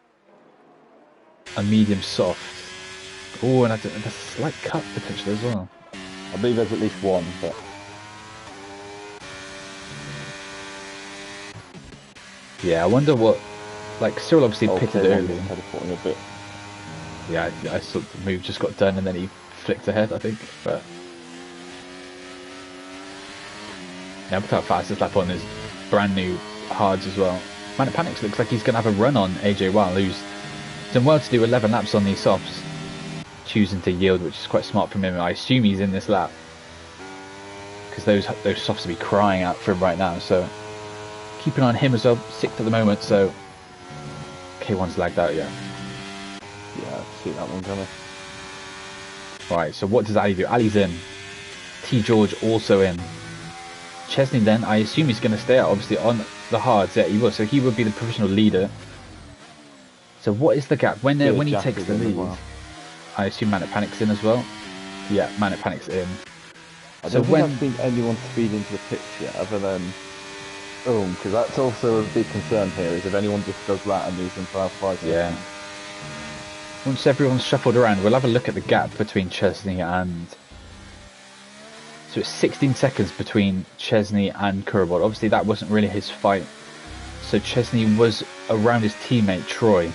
a medium soft. Oh, and that's a slight cut potentially as well. I believe there's at least one, but... Yeah, I wonder what... Like, Cyril obviously pitted early. Teleporting a bit. Yeah, I saw the move just got done and then he flicked ahead, I think. But... yeah, look how fast this lap on is brand new hards as well. Man at Panics looks like he's going to have a run on AJ Weil, who's done well to do 11 laps on these softs. Choosing to yield, which is quite smart from him. I assume he's in this lap, because those softs will be crying out for him right now, so keeping on him as well. 6th at the moment, so K1's lagged out, yeah. Yeah, I see that one coming. Right, so what does Ali do? Ali's in. T. George also in. Chesney then, I assume he's going to stay out, obviously, on the hards. Yeah, he will, so he would be the provisional leader. So what is the gap? When he takes the lead, well. I assume Man at Panic's in as well. Yeah, Man at Panic's in. I don't think I've seen anyone speed into the pits yet, other than because that's also a big concern here, is if anyone just does that and loses for 5 seconds. Yeah. Once everyone's shuffled around, we'll have a look at the gap between Chesney and... So it's 16 seconds between Chesney and Kurbold. Obviously that wasn't really his fight. So Chesney was around his teammate Troy,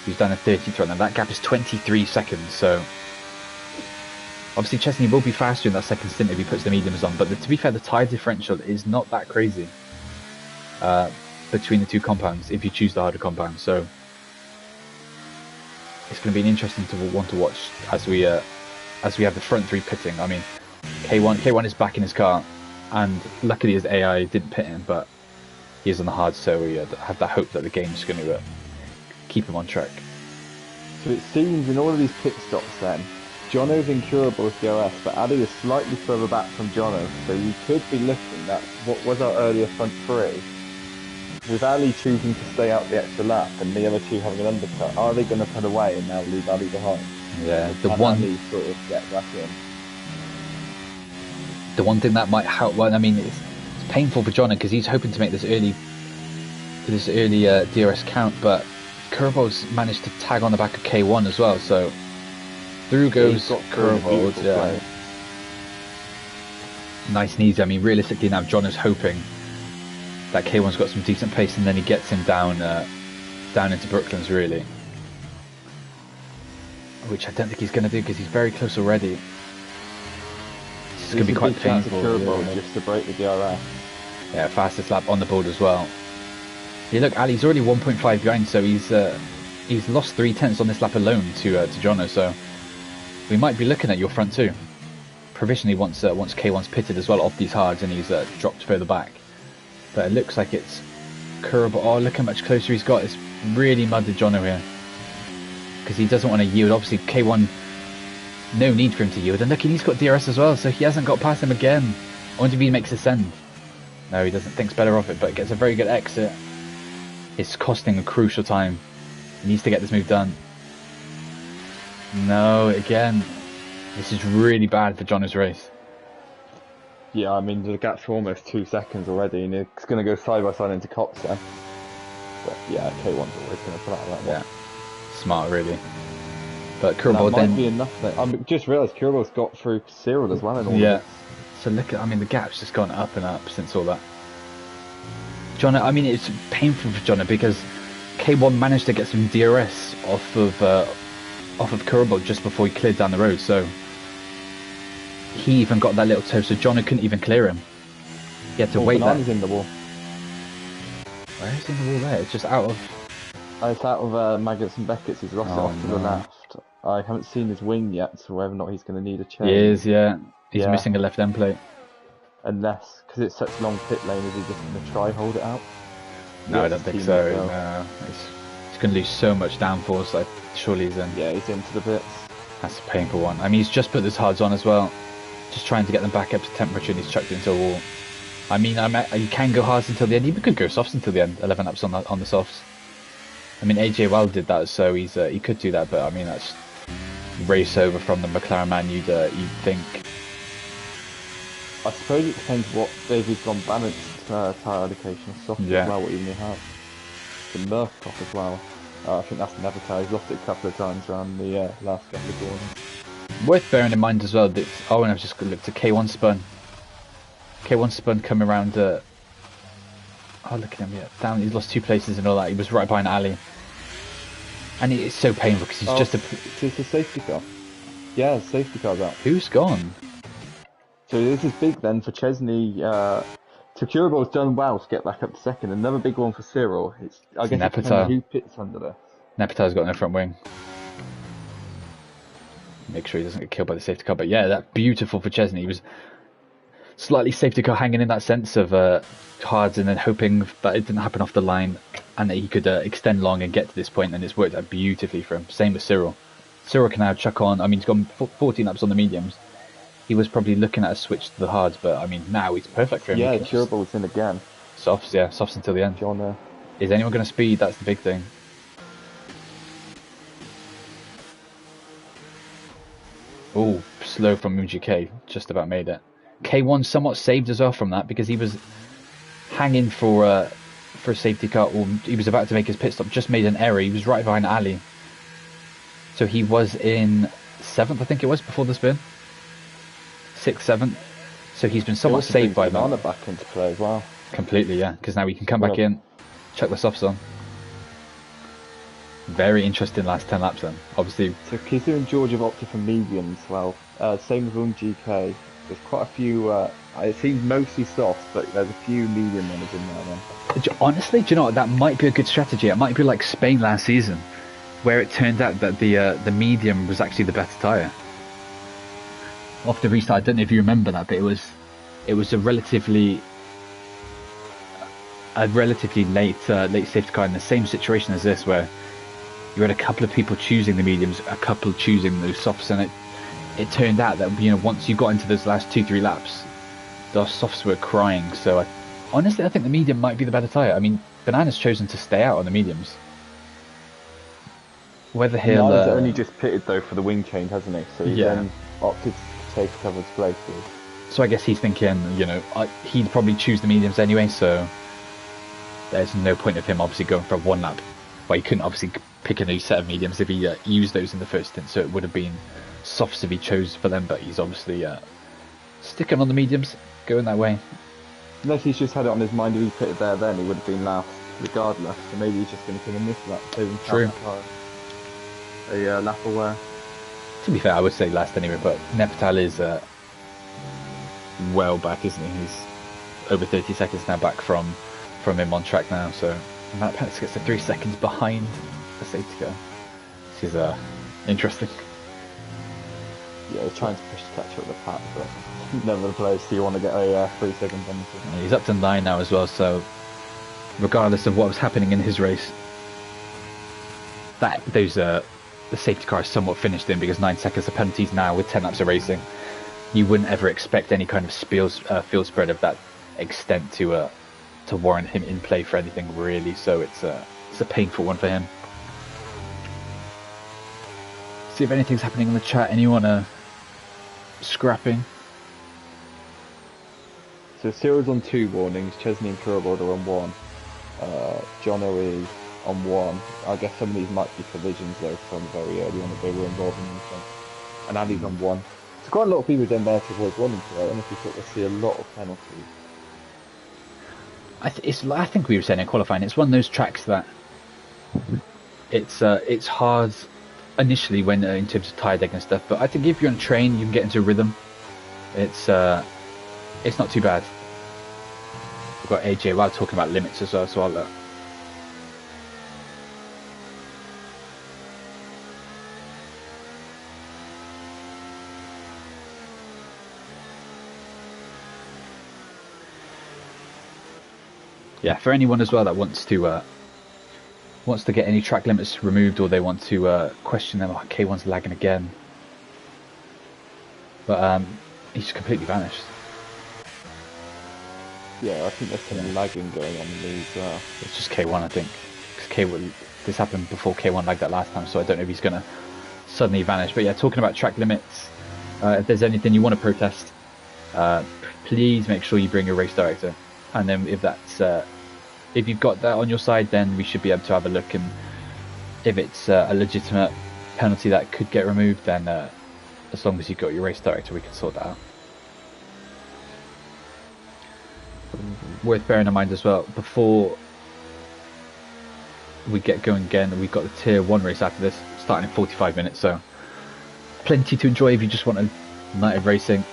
who's down at 33. Now that gap is 23 seconds, so obviously Chesney will be faster in that second stint if he puts the mediums on, but to be fair, the tyre differential is not that crazy between the two compounds if you choose the harder compound. So it's going to be an interesting one to watch as we have the front three pitting. I mean, K1 is back in his car, and luckily his AI didn't pit him, but he is on the hard, so we have that hope that the game's going to keep him on track. So it seems in all of these pit stops then, Jono's incurable with DRS, but Ali is slightly further back from Jono, so you could be looking at what was our earlier front three. With Ali choosing to stay out the extra lap and the other two having an undercut, are they going to put away and now leave Ali behind? Yeah, Ali sort of get back in. The one thing that might help, well, I mean, it's painful for Jono because he's hoping to make this early DRS count, but Kurbo's managed to tag on the back of K1 as well, so through goes Kurbo. Yeah. Nice and easy. I mean, realistically now, John is hoping that K1's got some decent pace, and then he gets him down into Brooklands, really. Which I don't think he's going to do, because he's very close already. This is going to be quite painful. Kurbo just to break the DRS. Yeah, fastest lap on the board as well. Yeah, look, Ali's already 1.5 behind, so he's lost 3/10 on this lap alone to Jono, so we might be looking at your front two. Provisionally, once K1's pitted as well off these hards, and he's dropped further back. But it looks like it's Kurbo. Oh, look how much closer he's got. It's really mudded Jono here, because he doesn't want to yield. Obviously, K1, no need for him to yield. And look, he's got DRS as well, so he hasn't got past him again. I wonder if he makes a send. No, he doesn't. Thinks better of it, but gets a very good exit. It's costing a crucial time. He needs to get this move done. No, again. This is really bad for Jono's race. Yeah, I mean, the gap's for almost 2 seconds already, and it's going to go side by side into Cox then. But yeah, K1's always going to pull out of that one. Yeah, smart really. But Kurbo then... might be enough then. I just realised Kurbo's got through Cyril as well in all yeah. this. So look at, I mean, the gap's just gone up and up since all that. Jono, I mean, it's painful for Jono, because K1 managed to get some DRS off of Kurbo just before he cleared down the road, so he even got that little toe, so Jono couldn't even clear him. He had to wait. Banana's in the wall. Where is he in the wall there? It's just out of... it's out of Maggots and Beckett's. He's lost it off to the left. I haven't seen his wing yet, so whether or not he's going to need a change. He is, yeah. He's missing a left end plate. Unless, because it's such a long pit lane, is he just going to try hold it out? No, I don't think so. No. He's going to lose so much downforce, like, surely he's in. Yeah, he's into the bits. That's a painful one. I mean, he's just put his hards on as well. Just trying to get them back up to temperature, and he's chucked it into a wall. I mean, you can go hards until the end. You could go softs until the end, 11 laps on the softs. I mean, AJ Wild did that, so he could do that, but I mean, that's race over from the McLaren man, you'd think. I suppose it depends what Davy's gone balanced tyre allocation or soft as well, what even he has. The Murph top as well. I think that's never he's lost it a couple of times around the last couple of corners. Worth bearing in mind as well that, and I've just looked at K1 spun. K1 spun coming around, oh look at him, yeah, down, he's lost 2 places and all that, he was right behind Ali. And it's so painful because he's just it's a safety car. Yeah, the safety car's out. Who's gone? So this is big then for Chesney. So Kurbo's done well to get back up to second. Another big one for Cyril. I guess it depends who pits under this. Nepitar's got no front wing. Make sure he doesn't get killed by the safety car. But yeah, that's beautiful for Chesney. He was slightly safety car hanging in that sense of hards, and then hoping that it didn't happen off the line and that he could extend long and get to this point, and it's worked out beautifully for him. Same with Cyril. Cyril can now chuck on. I mean, he's gone 14 laps on the mediums. He was probably looking at a switch to the hards, but I mean, now he's perfect for him. Yeah, Kurbo's in again. Softs, yeah, softs until the end. John, is anyone going to speed? That's the big thing. Oh, slow from MGK, just about made it. K1 somewhat saved as well from that, because he was hanging for a safety car, or he was about to make his pit stop, just made an error. He was right behind Ali. So he was in 7th, I think it was, before the spin. 6th, 7th. So he's been somewhat saved by that. Banana back into play as well. Completely, yeah, because now we can come back in, chuck the softs on. Very interesting last 10 laps then, obviously. So Kizu and George have opted for mediums. Well, same with GK. There's quite a few, it seems mostly soft, but there's a few medium ones in there then. Honestly, do you know what, that might be a good strategy. It might be like Spain last season, where it turned out that the medium was actually the better tyre. Off the restart, I don't know if you remember that, but it was a relatively late safety car in the same situation as this, where you had a couple of people choosing the mediums, a couple choosing those softs, and it turned out that, you know, once you got into those last 2-3 laps, those softs were crying. So honestly, I think the medium might be the better tyre. I mean, Banana's chosen to stay out on the mediums. Whether he'll only just pitted though for the wing change, hasn't he? So he then opted to take covered places. So I guess he's thinking, you know, he'd probably choose the mediums anyway, so there's no point of him obviously going for a 1 lap Well, he couldn't obviously pick a new set of mediums if he used those in the first stint, so it would have been softs if he chose for them, but he's obviously sticking on the mediums, going that way. Unless he's just had it on his mind, if he put it there then, he would have been last regardless. So maybe he's just going to come and miss that. So True. A lap away. To be fair, I would say last anyway, but Nepatal is well back, isn't he? He's over 30 seconds now back from him on track now, so Matt Penix gets to 3 seconds behind the safety car. This is interesting. Yeah, he's trying to push the catch up the pack, but nevertheless, you want to get a 3 second penalty. He's up to 9 now as well, so regardless of what was happening in his race, the safety car is somewhat finished in, because 9 seconds of penalties now with 10 laps of racing. You wouldn't ever expect any kind of field spread of that extent to warrant him in play for anything really. So it's a painful one for him. See if anything's happening in the chat. Anyone scrapping? So Cyril's on 2 warnings. Chesney and Kurbold are on 1. Jono is on 1. I guess some of these might be collisions though from very early on that they were involved in. And Ali's on 1. So quite a lot of people down there towards 1 and 2. I don't know if you thought we'll see a lot of penalties. I think we were saying in qualifying, it's one of those tracks that it's hard initially when in terms of tyre deck and stuff, but I think if you're on train, you can get into a rhythm. It's not too bad. We've got AJ while talking about limits as well, so I'll yeah, for anyone as well that wants to get any track limits removed, or they want to question them, oh, K1's lagging again. But he's completely vanished. Yeah, I think there's some lagging going on in these. It's just K1, I think. Because this happened before K1 lagged that last time, so I don't know if he's going to suddenly vanish. But yeah, talking about track limits, if there's anything you want to protest, please make sure you bring your race director. And then if you've got that on your side, then we should be able to have a look, and if it's a legitimate penalty that could get removed, then as long as you've got your race director, we can sort that out. Worth bearing in mind as well, before we get going again, we've got the tier 1 race after this, starting in 45 minutes, so plenty to enjoy if you just want a night of racing.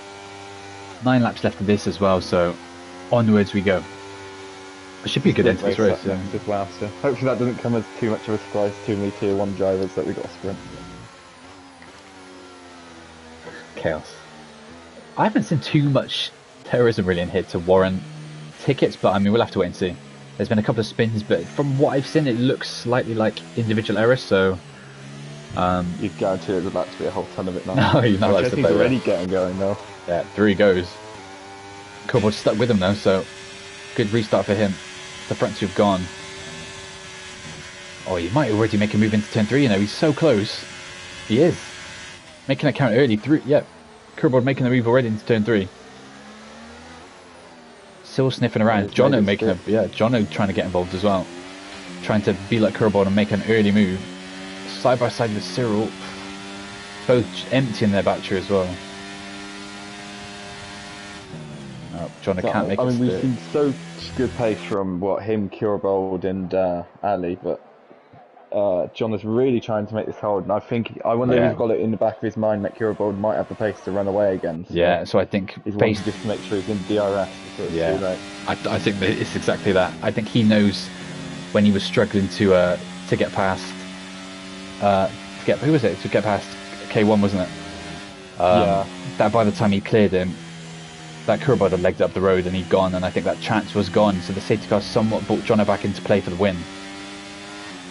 9 laps left of this as well, so onwards we go. It should be a good end to this race. Yeah. As well, so hopefully that doesn't come as too much of a surprise to many tier 1 drivers that we got a sprint. Chaos. I haven't seen too much terrorism really in here to warrant tickets, but I mean, we'll have to wait and see. There's been a couple of spins, but from what I've seen, it looks slightly like individual errors, so you guarantee there's about to be a whole ton of it now. No, you're not allowed to play. He's already getting going though. Yeah, 3 goes. Coburn stuck with him though, so good restart for him. The front 2 have gone. Oh, he might already make a move into turn 3, you know, he's so close. He is. Making a count early. Yeah, Coburn making the move already into turn 3. Still sniffing around. Jono Jono trying to get involved as well. Trying to be like Coburn and make an early move. Side by side with Cyril. Both emptying their battery as well. Oh, Jono can't make it. I mean, we've seen so good pace from him, Curebold and Ali, but John is really trying to make this hold, and I wonder if he's got it in the back of his mind that Curebold might have the pace to run away again. So yeah, so I think he's wanting just to make sure he's in DRS. Yeah, I think that it's exactly that. I think he knows when he was struggling to get past who was it? To get past K1, wasn't it? Yeah. That by the time he cleared him, that Kurbold had legged up the road and he'd gone, and I think that chance was gone. So the safety car somewhat brought Jono back into play for the win.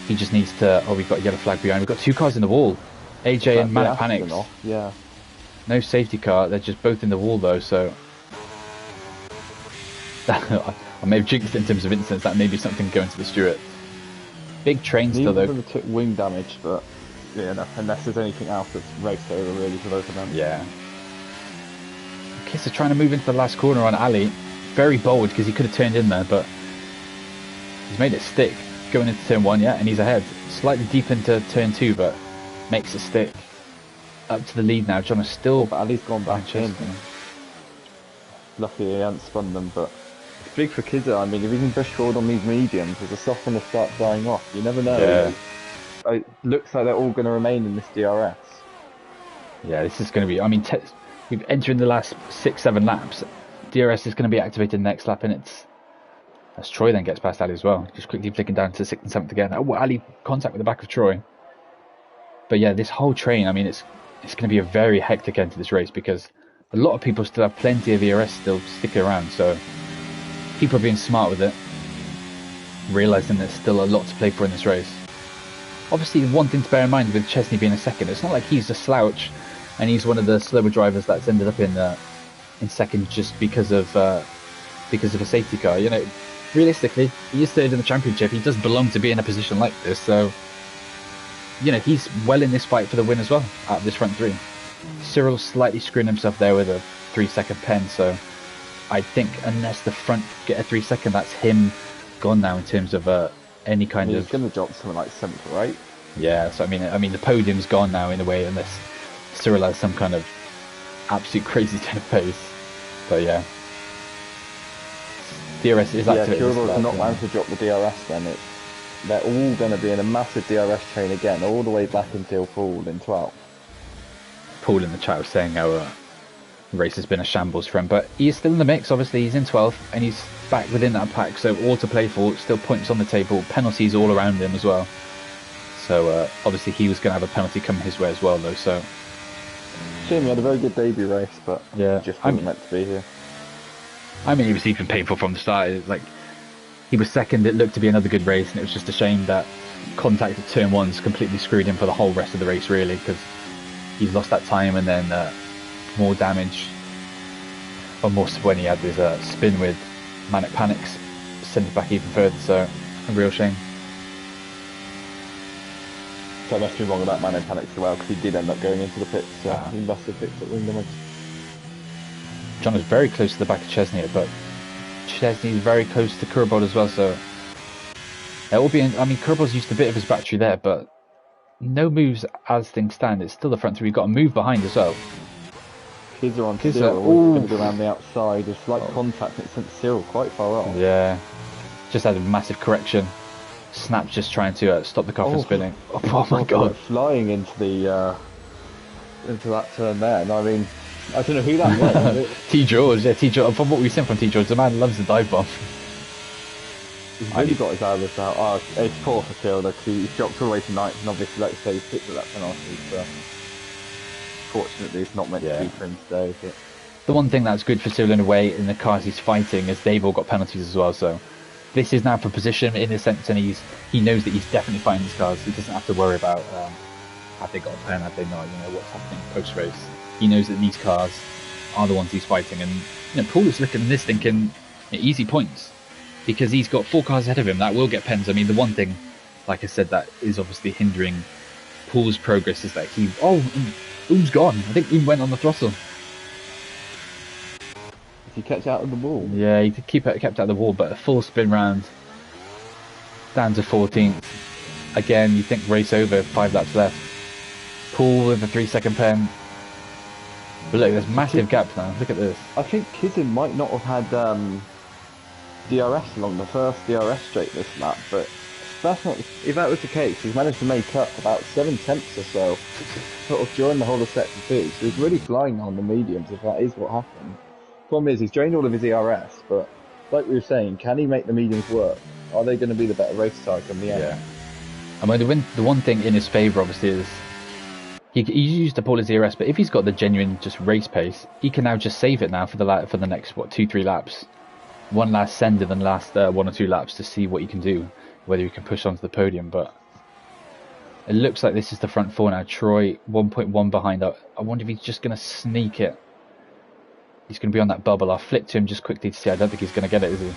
He just needs to. Oh, we've got a yellow flag behind. We've got 2 cars in the wall. AJ and Manic Panics. Yeah. No safety car. They're just both in the wall though. So I may have jinxed it in terms of incidents. That may be something going to the Stewart. Big train still though. He took wing damage, but yeah, no, unless there's anything else that's raced over really for both of them. Yeah. Kisser trying to move into the last corner on Ali. Very bold because he could have turned in there, but he's made it stick. going into turn 1, yeah, and he's ahead. Slightly deep into turn 2, but makes it stick. Up to the lead now. John is still... But Ali's gone back in. Chesney. Luckily he hasn't spun them, but it's big for Kizza. I mean, if he can push forward on these mediums, as the softener start dying off, you never know. Yeah. It looks like they're all going to remain in this DRS. Yeah, this is going to be... I mean, we've entered in the last 6-7 laps. DRS is going to be activated next lap, and it's... As Troy then gets past Ali as well. Just quickly flicking down to 6th and 7th again. Oh, Ali contact with the back of Troy. But yeah, this whole train, I mean, it's going to be a very hectic end to this race because a lot of people still have plenty of ERS still sticking around. So people are being smart with it, realising there's still a lot to play for in this race. Obviously, one thing to bear in mind with Chesney being a second, it's not like he's a slouch and he's one of the slower drivers that's ended up in second just because of a safety car. You know, realistically, he is third in the championship. He does belong to be in a position like this, so you know he's well in this fight for the win as well out of this front three. Cyril's slightly screwing himself there with a 3-second pen, so I think unless the front get a 3-second, that's him gone now in terms of any kind of. He's going to drop something like 7th or 8th. Yeah, so I mean the podium's gone now in a way unless Cyril has some kind of absolute crazy turn of pace. But yeah. DRS is activated. Yeah, Kirilov's not managed to drop the DRS then. They're all going to be in a massive DRS chain again, all the way back until Paul in 12th. Paul in the chat was saying our race has been a shambles for him, but he is still in the mix. Obviously, he's in 12th and he's back within that pack, so all to play for. Still points on the table, penalties all around him as well. So obviously, he was going to have a penalty coming his way as well, though. So Jimmy had a very good debut race, but yeah, just wasn't meant to be here. I mean, he was even painful from the start. It was like he was second. It looked to be another good race, and it was just a shame that contact at turn 1's completely screwed him for the whole rest of the race, really, because he's lost that time and then more damage. Almost when he had his spin with Manic Panics, sent it back even further. So a real shame. So I must be wrong about Manic Panics as well, because he did end up going into the pits. So he must have picked up wing damage. John was very close to the back of Chesney, but Chesney's very close to Kurabod as well, so it will be. I mean, Kurabod's used a bit of his battery there, but no moves as things stand. It's still the front three. We've got a move behind as well. Kizza on Cyril, going to go around the outside. It's like contact and it sent Cyril quite far off. Yeah, just had a massive correction. Snap's just trying to stop the car from spinning. Oh my god! Flying into that turn there, and I mean, I don't know who that was. T George, yeah, T George. From what we've seen from T George, the man loves the dive bomb. He's really got his hours out. Oh, it's poor for Cyril because he's dropped all the way to 9th, and obviously, like you say, he's picked up that penalty. So fortunately, it's not meant to be for him today. But the one thing that's good for Cyril in a way in the cars he's fighting is they've all got penalties as well. So this is now for position in a sense, and he knows that he's definitely fighting these cars. He doesn't have to worry about have they got a pen, have they not, you know, what's happening post race. He knows that these cars are the ones he's fighting, and you know, Paul is looking at this thinking easy points because he's got 4 cars ahead of him that will get pens. I mean, the one thing, like I said, that is obviously hindering Paul's progress is that Oom's gone. I think Oom went on the throttle. Did he catch out of the wall? Yeah, he kept out of the wall, but a full spin round down to 14th. Again, you think race over, 5 laps left. Paul with a 3-second pen. But look, there's massive gaps now. Look at this. I think Kizin might not have had DRS along the first DRS straight this lap, but that's not. If that was the case, he's managed to make up about 7 tenths or so, sort of during the whole of sector 2. So he's really flying on the mediums. If that is what happened. Problem is, he's drained all of his ERS, but like we were saying, can he make the mediums work? Are they going to be the better race type in the end? Yeah. I mean, the one thing in his favour, obviously, is he used to pull his ERS, but if he's got the genuine just race pace, he can now just save it now for the next 2-3 laps. One last send in the last 1 or 2 laps to see what he can do, whether he can push onto the podium. But it looks like this is the front 4 now. Troy 1.1 behind. I wonder if he's just going to sneak it. He's going to be on that bubble. I'll flip to him just quickly to see. I don't think he's going to get it, is he?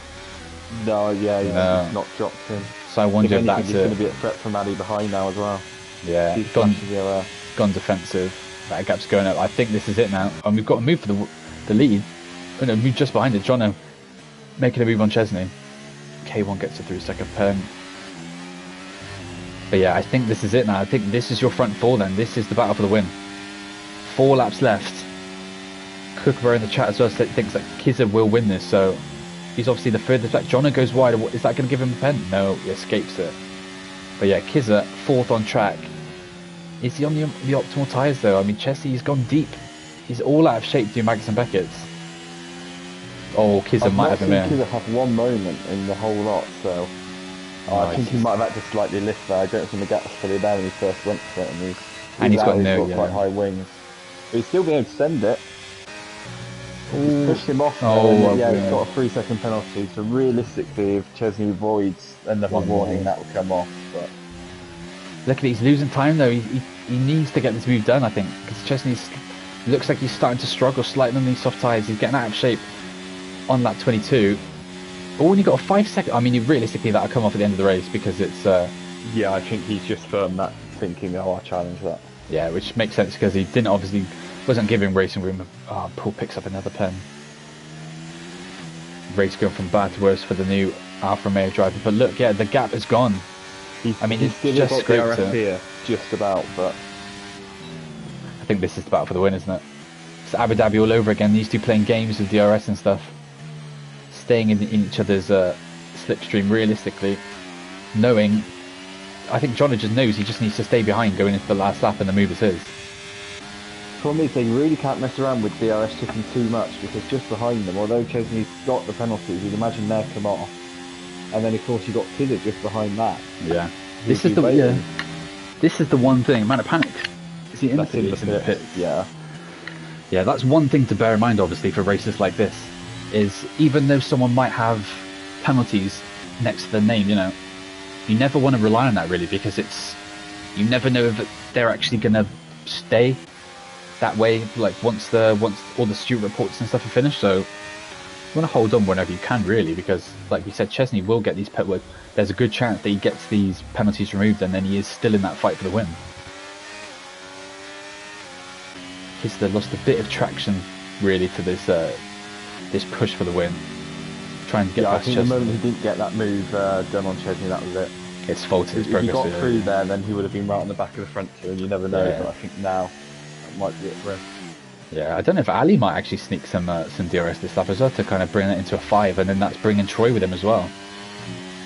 No, yeah, he's not dropped him. So I wonder if that's he's going to be a threat from Addy behind now as well. Yeah, he's gone defensive. That gap's going up. I think this is it now. And we've got to move for the lead. Oh no, move just behind it. Jono making a move on Chesney. K1 gets a 3-second pen. But yeah, I think this is it now. I think this is your front four then. This is the battle for the win. 4 laps left. Kookaburra in the chat as well thinks that Kizza will win this, so he's obviously the furthest back. Jono goes wide. Is that going to give him a pen? No, he escapes it. But yeah, Kizza, 4th on track. Is he on the optimal tyres though? I mean, Chesney's gone deep. He's all out of shape doing Magnussen Beckett's. Oh, Kizza might have him in. Kizza have one moment in the whole lot, so I think he might have had to slightly lift there. I don't think the gap was fully there when he first went for it, and he's got quite high wings. But he's still being able to send it. He's pushed him off. He's got a 3-second penalty. So realistically, if Chesney avoids another warning, that will come off. But luckily, he's losing time though. He needs to get this move done, I think, because Chesney looks like he's starting to struggle slightly on these soft tyres. He's getting out of shape on lap 22. But when you got a 5-second, I mean, realistically, that'll come off at the end of the race because it's. Yeah, I think he's just firm that, thinking, I'll challenge that. Yeah, which makes sense because he wasn't giving racing room. Oh, Paul picks up another pen. Race going from bad to worse for the new Alfa Romeo driver. But look, yeah, the gap is gone. He's just scraped it here, just about, but I think this is the battle for the win, isn't it? It's Abu Dhabi all over again. These two playing games with DRS and stuff, staying in each other's slipstream realistically, knowing. I think Jono just knows he just needs to stay behind going into the last lap, and the move is his. Problem is they really can't mess around with DRS chipping too much because just behind them, although Chesney's got the penalties, you'd imagine they'll come off. And then of course you've got Kizza just behind that. Yeah. This is the one thing. Man, it panicked. Is he in the pit? Yeah. Yeah, that's one thing to bear in mind, obviously, for races like this. Is even though someone might have penalties next to their name, you know, you never want to rely on that really, because you never know if they're actually going to stay that way. Like once all the Stewart reports and stuff are finished, so you want to hold on whenever you can, really, because like we said, Chesney will get these there's a good chance that he gets these penalties removed, and then he is still in that fight for the win. Kizza lost a bit of traction really to this push for the win. Trying to get past Chesney. The moment he didn't get that move done on Chesney, that was it. It's faulted his progress. If he got through there, then he would have been right on the back of the front two, and you never know. But I think now that might be it for him. Yeah, I don't know if Ali might actually sneak some DRS this lap as well to kind of bring it into a 5, and then that's bringing Troy with him as well.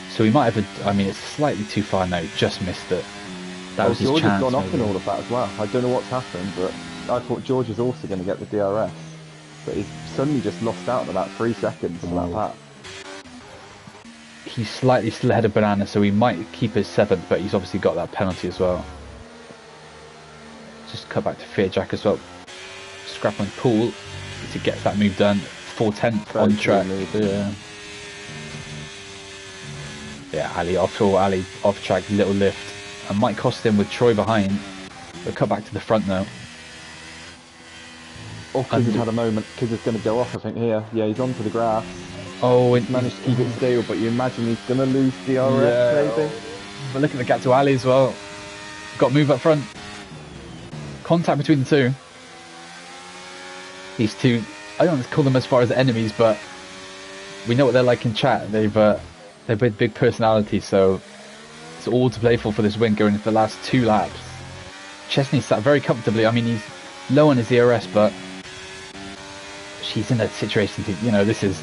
So he might have. I mean, it's slightly too far now. He just missed it. That was his chance. George has gone off in all of that as well. I don't know what's happened, but I thought George was also going to get the DRS, but he's suddenly just lost out in about 3 seconds of that lap. He's slightly still ahead of Banana, so he might keep his 7th, but he's obviously got that penalty as well. Just cut back to Fear Jack as well. Scrap on Pool to get that move done. 4/10 on track. Yeah, Ali off track, little lift, and might cost him with Troy behind. But cut back to the front now. Oh, Kizza's had a moment. Kizza's going to go off, I think, here. Yeah, he's onto the grass. Oh, he's managed to keep it stable, but you imagine he's going to lose DRS, maybe? But look at the gap to Ali as well. Got to move up front. Contact between the two. These two, I don't want to call them as far as enemies, but we know what they're like in chat. They've both big personalities, so it's all to play for this win going into the last 2 laps. Chesney sat very comfortably. I mean, he's low on his DRS, but she's in a situation to, you know, this is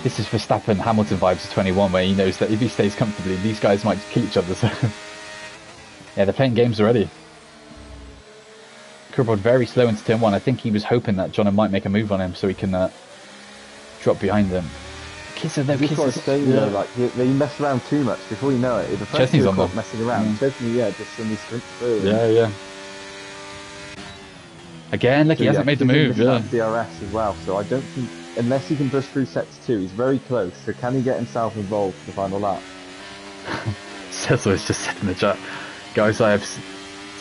Verstappen Hamilton vibes of 21, where he knows that if he stays comfortably, these guys might kill each other. So yeah, they're playing games already. Kurbod very slow into turn 1. I think he was hoping that Jono might make a move on him so he can drop behind them. Kizza though, like they mess around too much before you know it. If the first two are messing around, Chesney, just suddenly sprint through. Yeah. Again, look, he hasn't made the move. DRS as well, so I don't think, unless he can push through sets 2, he's very close. So can he get himself involved for the final lap? Cecil is just said in the chat, guys, I have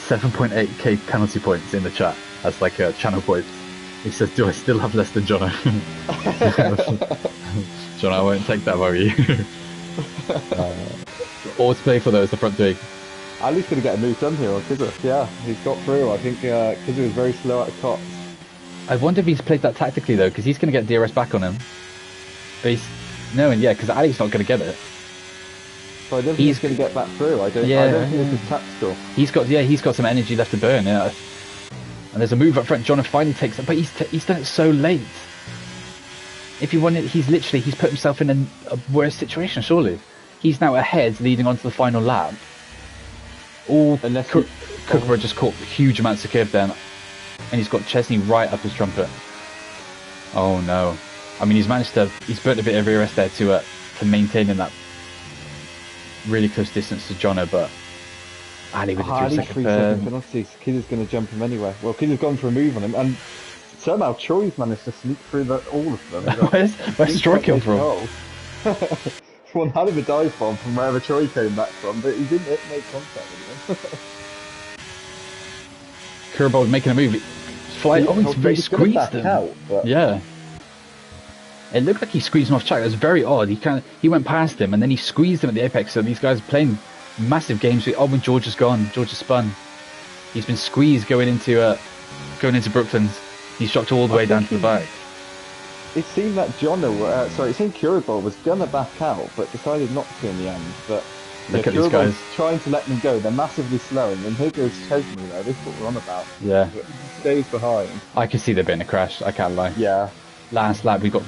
7.8k penalty points in the chat as like a channel points. He says, do I still have less than Jono? Jono, I won't take that worry. All to play for though is the front 3. Ali's going to get a move done here on Kizza. Yeah, he's got through. I think Kizza was very slow at the top. I wonder if he's played that tactically though, because he's going to get DRS back on him. But he's... No, and yeah, because Ali's not going to get it. But I don't think he's going to get back through. I don't think this is tactical. He's got some energy left to burn. Yeah. And there's a move up front. John finally takes it, but he's done it so late. If you wanted, he's put himself in a worse situation. Surely, he's now ahead, leading on to the final lap. Kookaburra just caught huge amounts of curve then, and he's got Chesney right up his trumpet. Oh no! I mean, he's burnt a bit of rear rest there to maintain in that really close distance to Jono, but Ali with the 3 second penalties. Kizza's going to jump him anyway. Well, Kizza's gone for a move on him, and somehow Troy's managed to sneak through all of them. Where's Troy come from? One hell of a dive bomb from wherever Troy came back from, but he didn't make contact with him. Kurbold making a move. He's very squeezed him. Out, but... Yeah. It looked like he squeezed him off track. It was very odd. He went past him and then he squeezed him at the apex. So these guys are playing massive games. When George is gone, George has spun. He's been squeezed going into Brooklands. He's dropped all the way down to the back. It seemed that it seemed Kurbold was gonna back out, but decided not to in the end. But look at these guys trying to let them go. They're massively slowing, and here goes Chesney though. This is what we're on about. Yeah. But stays behind. I can see there being a crash. I can't lie. Yeah. Last lap, we've got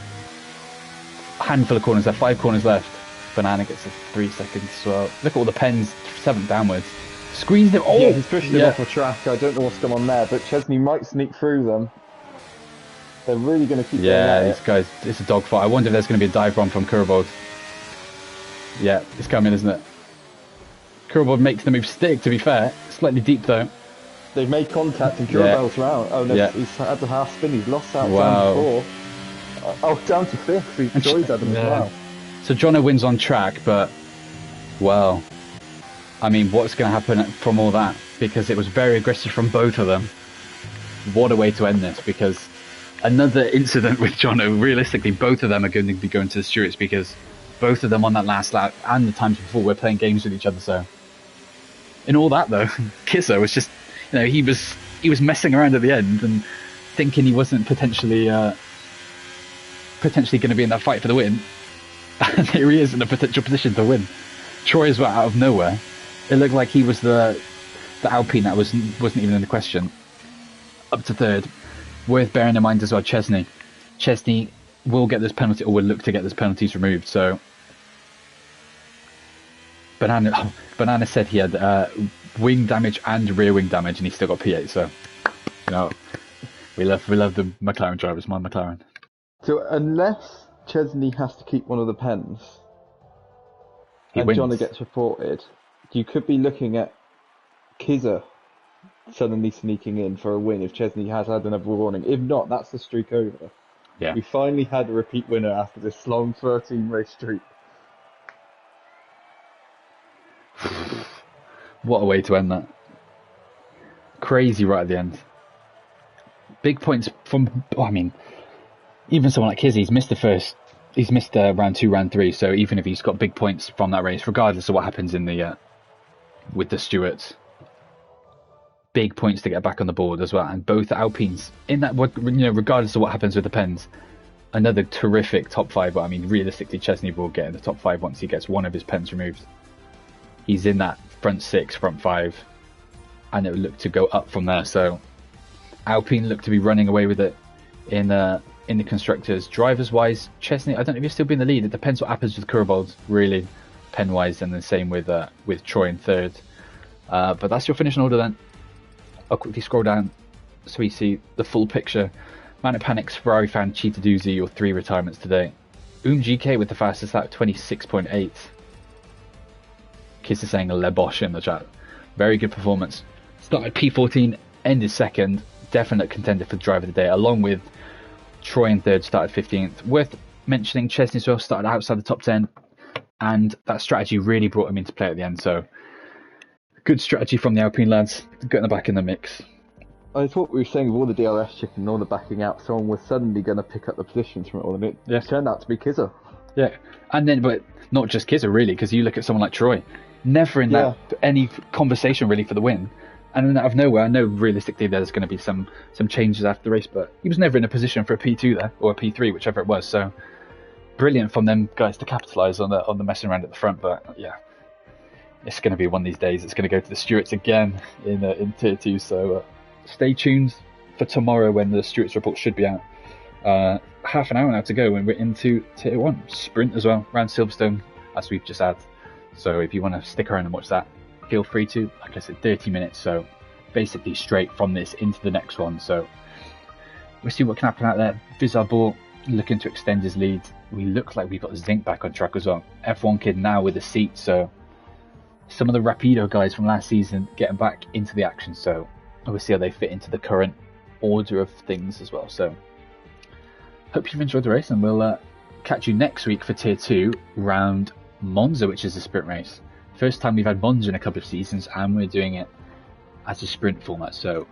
a handful of corners. There are 5 corners left. Banana gets 3 seconds as well. Look at all the pens, 7th downwards. Squeezed him. Oh, yeah, he's pushing him off the track. I don't know what's going on there, but Chesney might sneak through them. They're really going to keep going at these guys, it's a dogfight. I wonder if there's going to be a dive bomb from Kurbold. Yeah, it's coming, isn't it? Kurbold makes the move stick, to be fair. Slightly deep, though. They've made contact and Kurbold's round. Oh, no, he's had the half spin. He's lost out down to 4. Down to 5th. Troy's had them as well. So Jono wins on track, but, well, I mean, what's going to happen from all that? Because it was very aggressive from both of them. What a way to end this, because another incident with Jono, realistically, both of them are going to be going to the stewards because both of them on that last lap and the times before were playing games with each other. So, in all that though, Kizza was just, he was messing around at the end and thinking he wasn't potentially going to be in that fight for the win, and here he is in a potential position to win. Troy as well, out of nowhere. It looked like he was the Alpine that wasn't even in the question. Up to 3rd. Worth bearing in mind as well, Chesney will get this penalty, or will look to get this penalties removed. So, Banana said he had wing damage and rear wing damage, and he still got P8. So, we love the McLaren drivers. My McLaren. So unless Chesney has to keep one of the pens, and Johnny gets reported, you could be looking at Kizza suddenly sneaking in for a win if Chesney has had another warning. If not, that's the streak over. Yeah. We finally had a repeat winner after this long 13 race streak. What a way to end that. Crazy right at the end. Big points from, even someone like Kizzy, he's missed round 2, round 3, so even if he's got big points from that race, regardless of what happens in the with the stewards, big points to get back on the board as well. And both Alpines in that, regardless of what happens with the pens, another terrific top 5. But realistically, Chesney will get in the top 5 once he gets one of his pens removed. He's in that front 6, front 5, and it will look to go up from there. So Alpine look to be running away with it in the constructors. Drivers wise, Chesney, I don't know if he'll still be in the lead. It depends what happens with Kurbold, really, pen wise, and the same with Troy in 3rd. But that's your finishing order then. I'll quickly scroll down so we see the full picture. Man at Panic's Ferrari fan Cheetah Doozy, your 3 retirements today. GK with the fastest lap, 26.8. Kiss is saying a Lebosh in the chat. Very good performance. Started P14, ended 2nd. Definite contender for driver of the day, along with Troy in 3rd, started 15th. Worth mentioning, Chesney as well started outside the top 10, and that strategy really brought him into play at the end. So, good strategy from the Alpine lads, getting back in the mix. I thought we were saying with all the DRS chicken and all the backing out, someone was suddenly going to pick up the positions from it all, and it turned out to be Kizza. Yeah, and then, but not just Kizza really, because you look at someone like Troy, never in that any conversation really for the win, and then out of nowhere, I know realistically there's going to be some changes after the race, but he was never in a position for a P2 there, or a P3, whichever it was. So brilliant from them guys to capitalise on the messing around at the front. But yeah, it's going to be one of these days. It's going to go to the Stewarts again in Tier 2. So stay tuned for tomorrow when the Stewarts report should be out. Half an hour now to go when we're into Tier 1. Sprint as well, around Silverstone, as we've just had. So if you want to stick around and watch that, feel free to. Like I said, 30 minutes. So basically straight from this into the next one. So we'll see what can happen out there. Vizarbor looking to extend his lead. We look like we've got Zinc back on track as well. F1 Kid now with a seat. So some of the Rapido guys from last season getting back into the action. So we'll see how they fit into the current order of things as well. So hope you've enjoyed the race, and we'll catch you next week for Tier 2 round Monza, which is a sprint race. First time we've had Monza in a couple of seasons, and we're doing it as a sprint format. So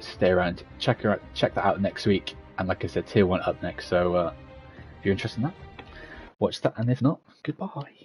stay around, check that out next week. And like I said, Tier 1 up next. So if you're interested in that, watch that, and if not, goodbye.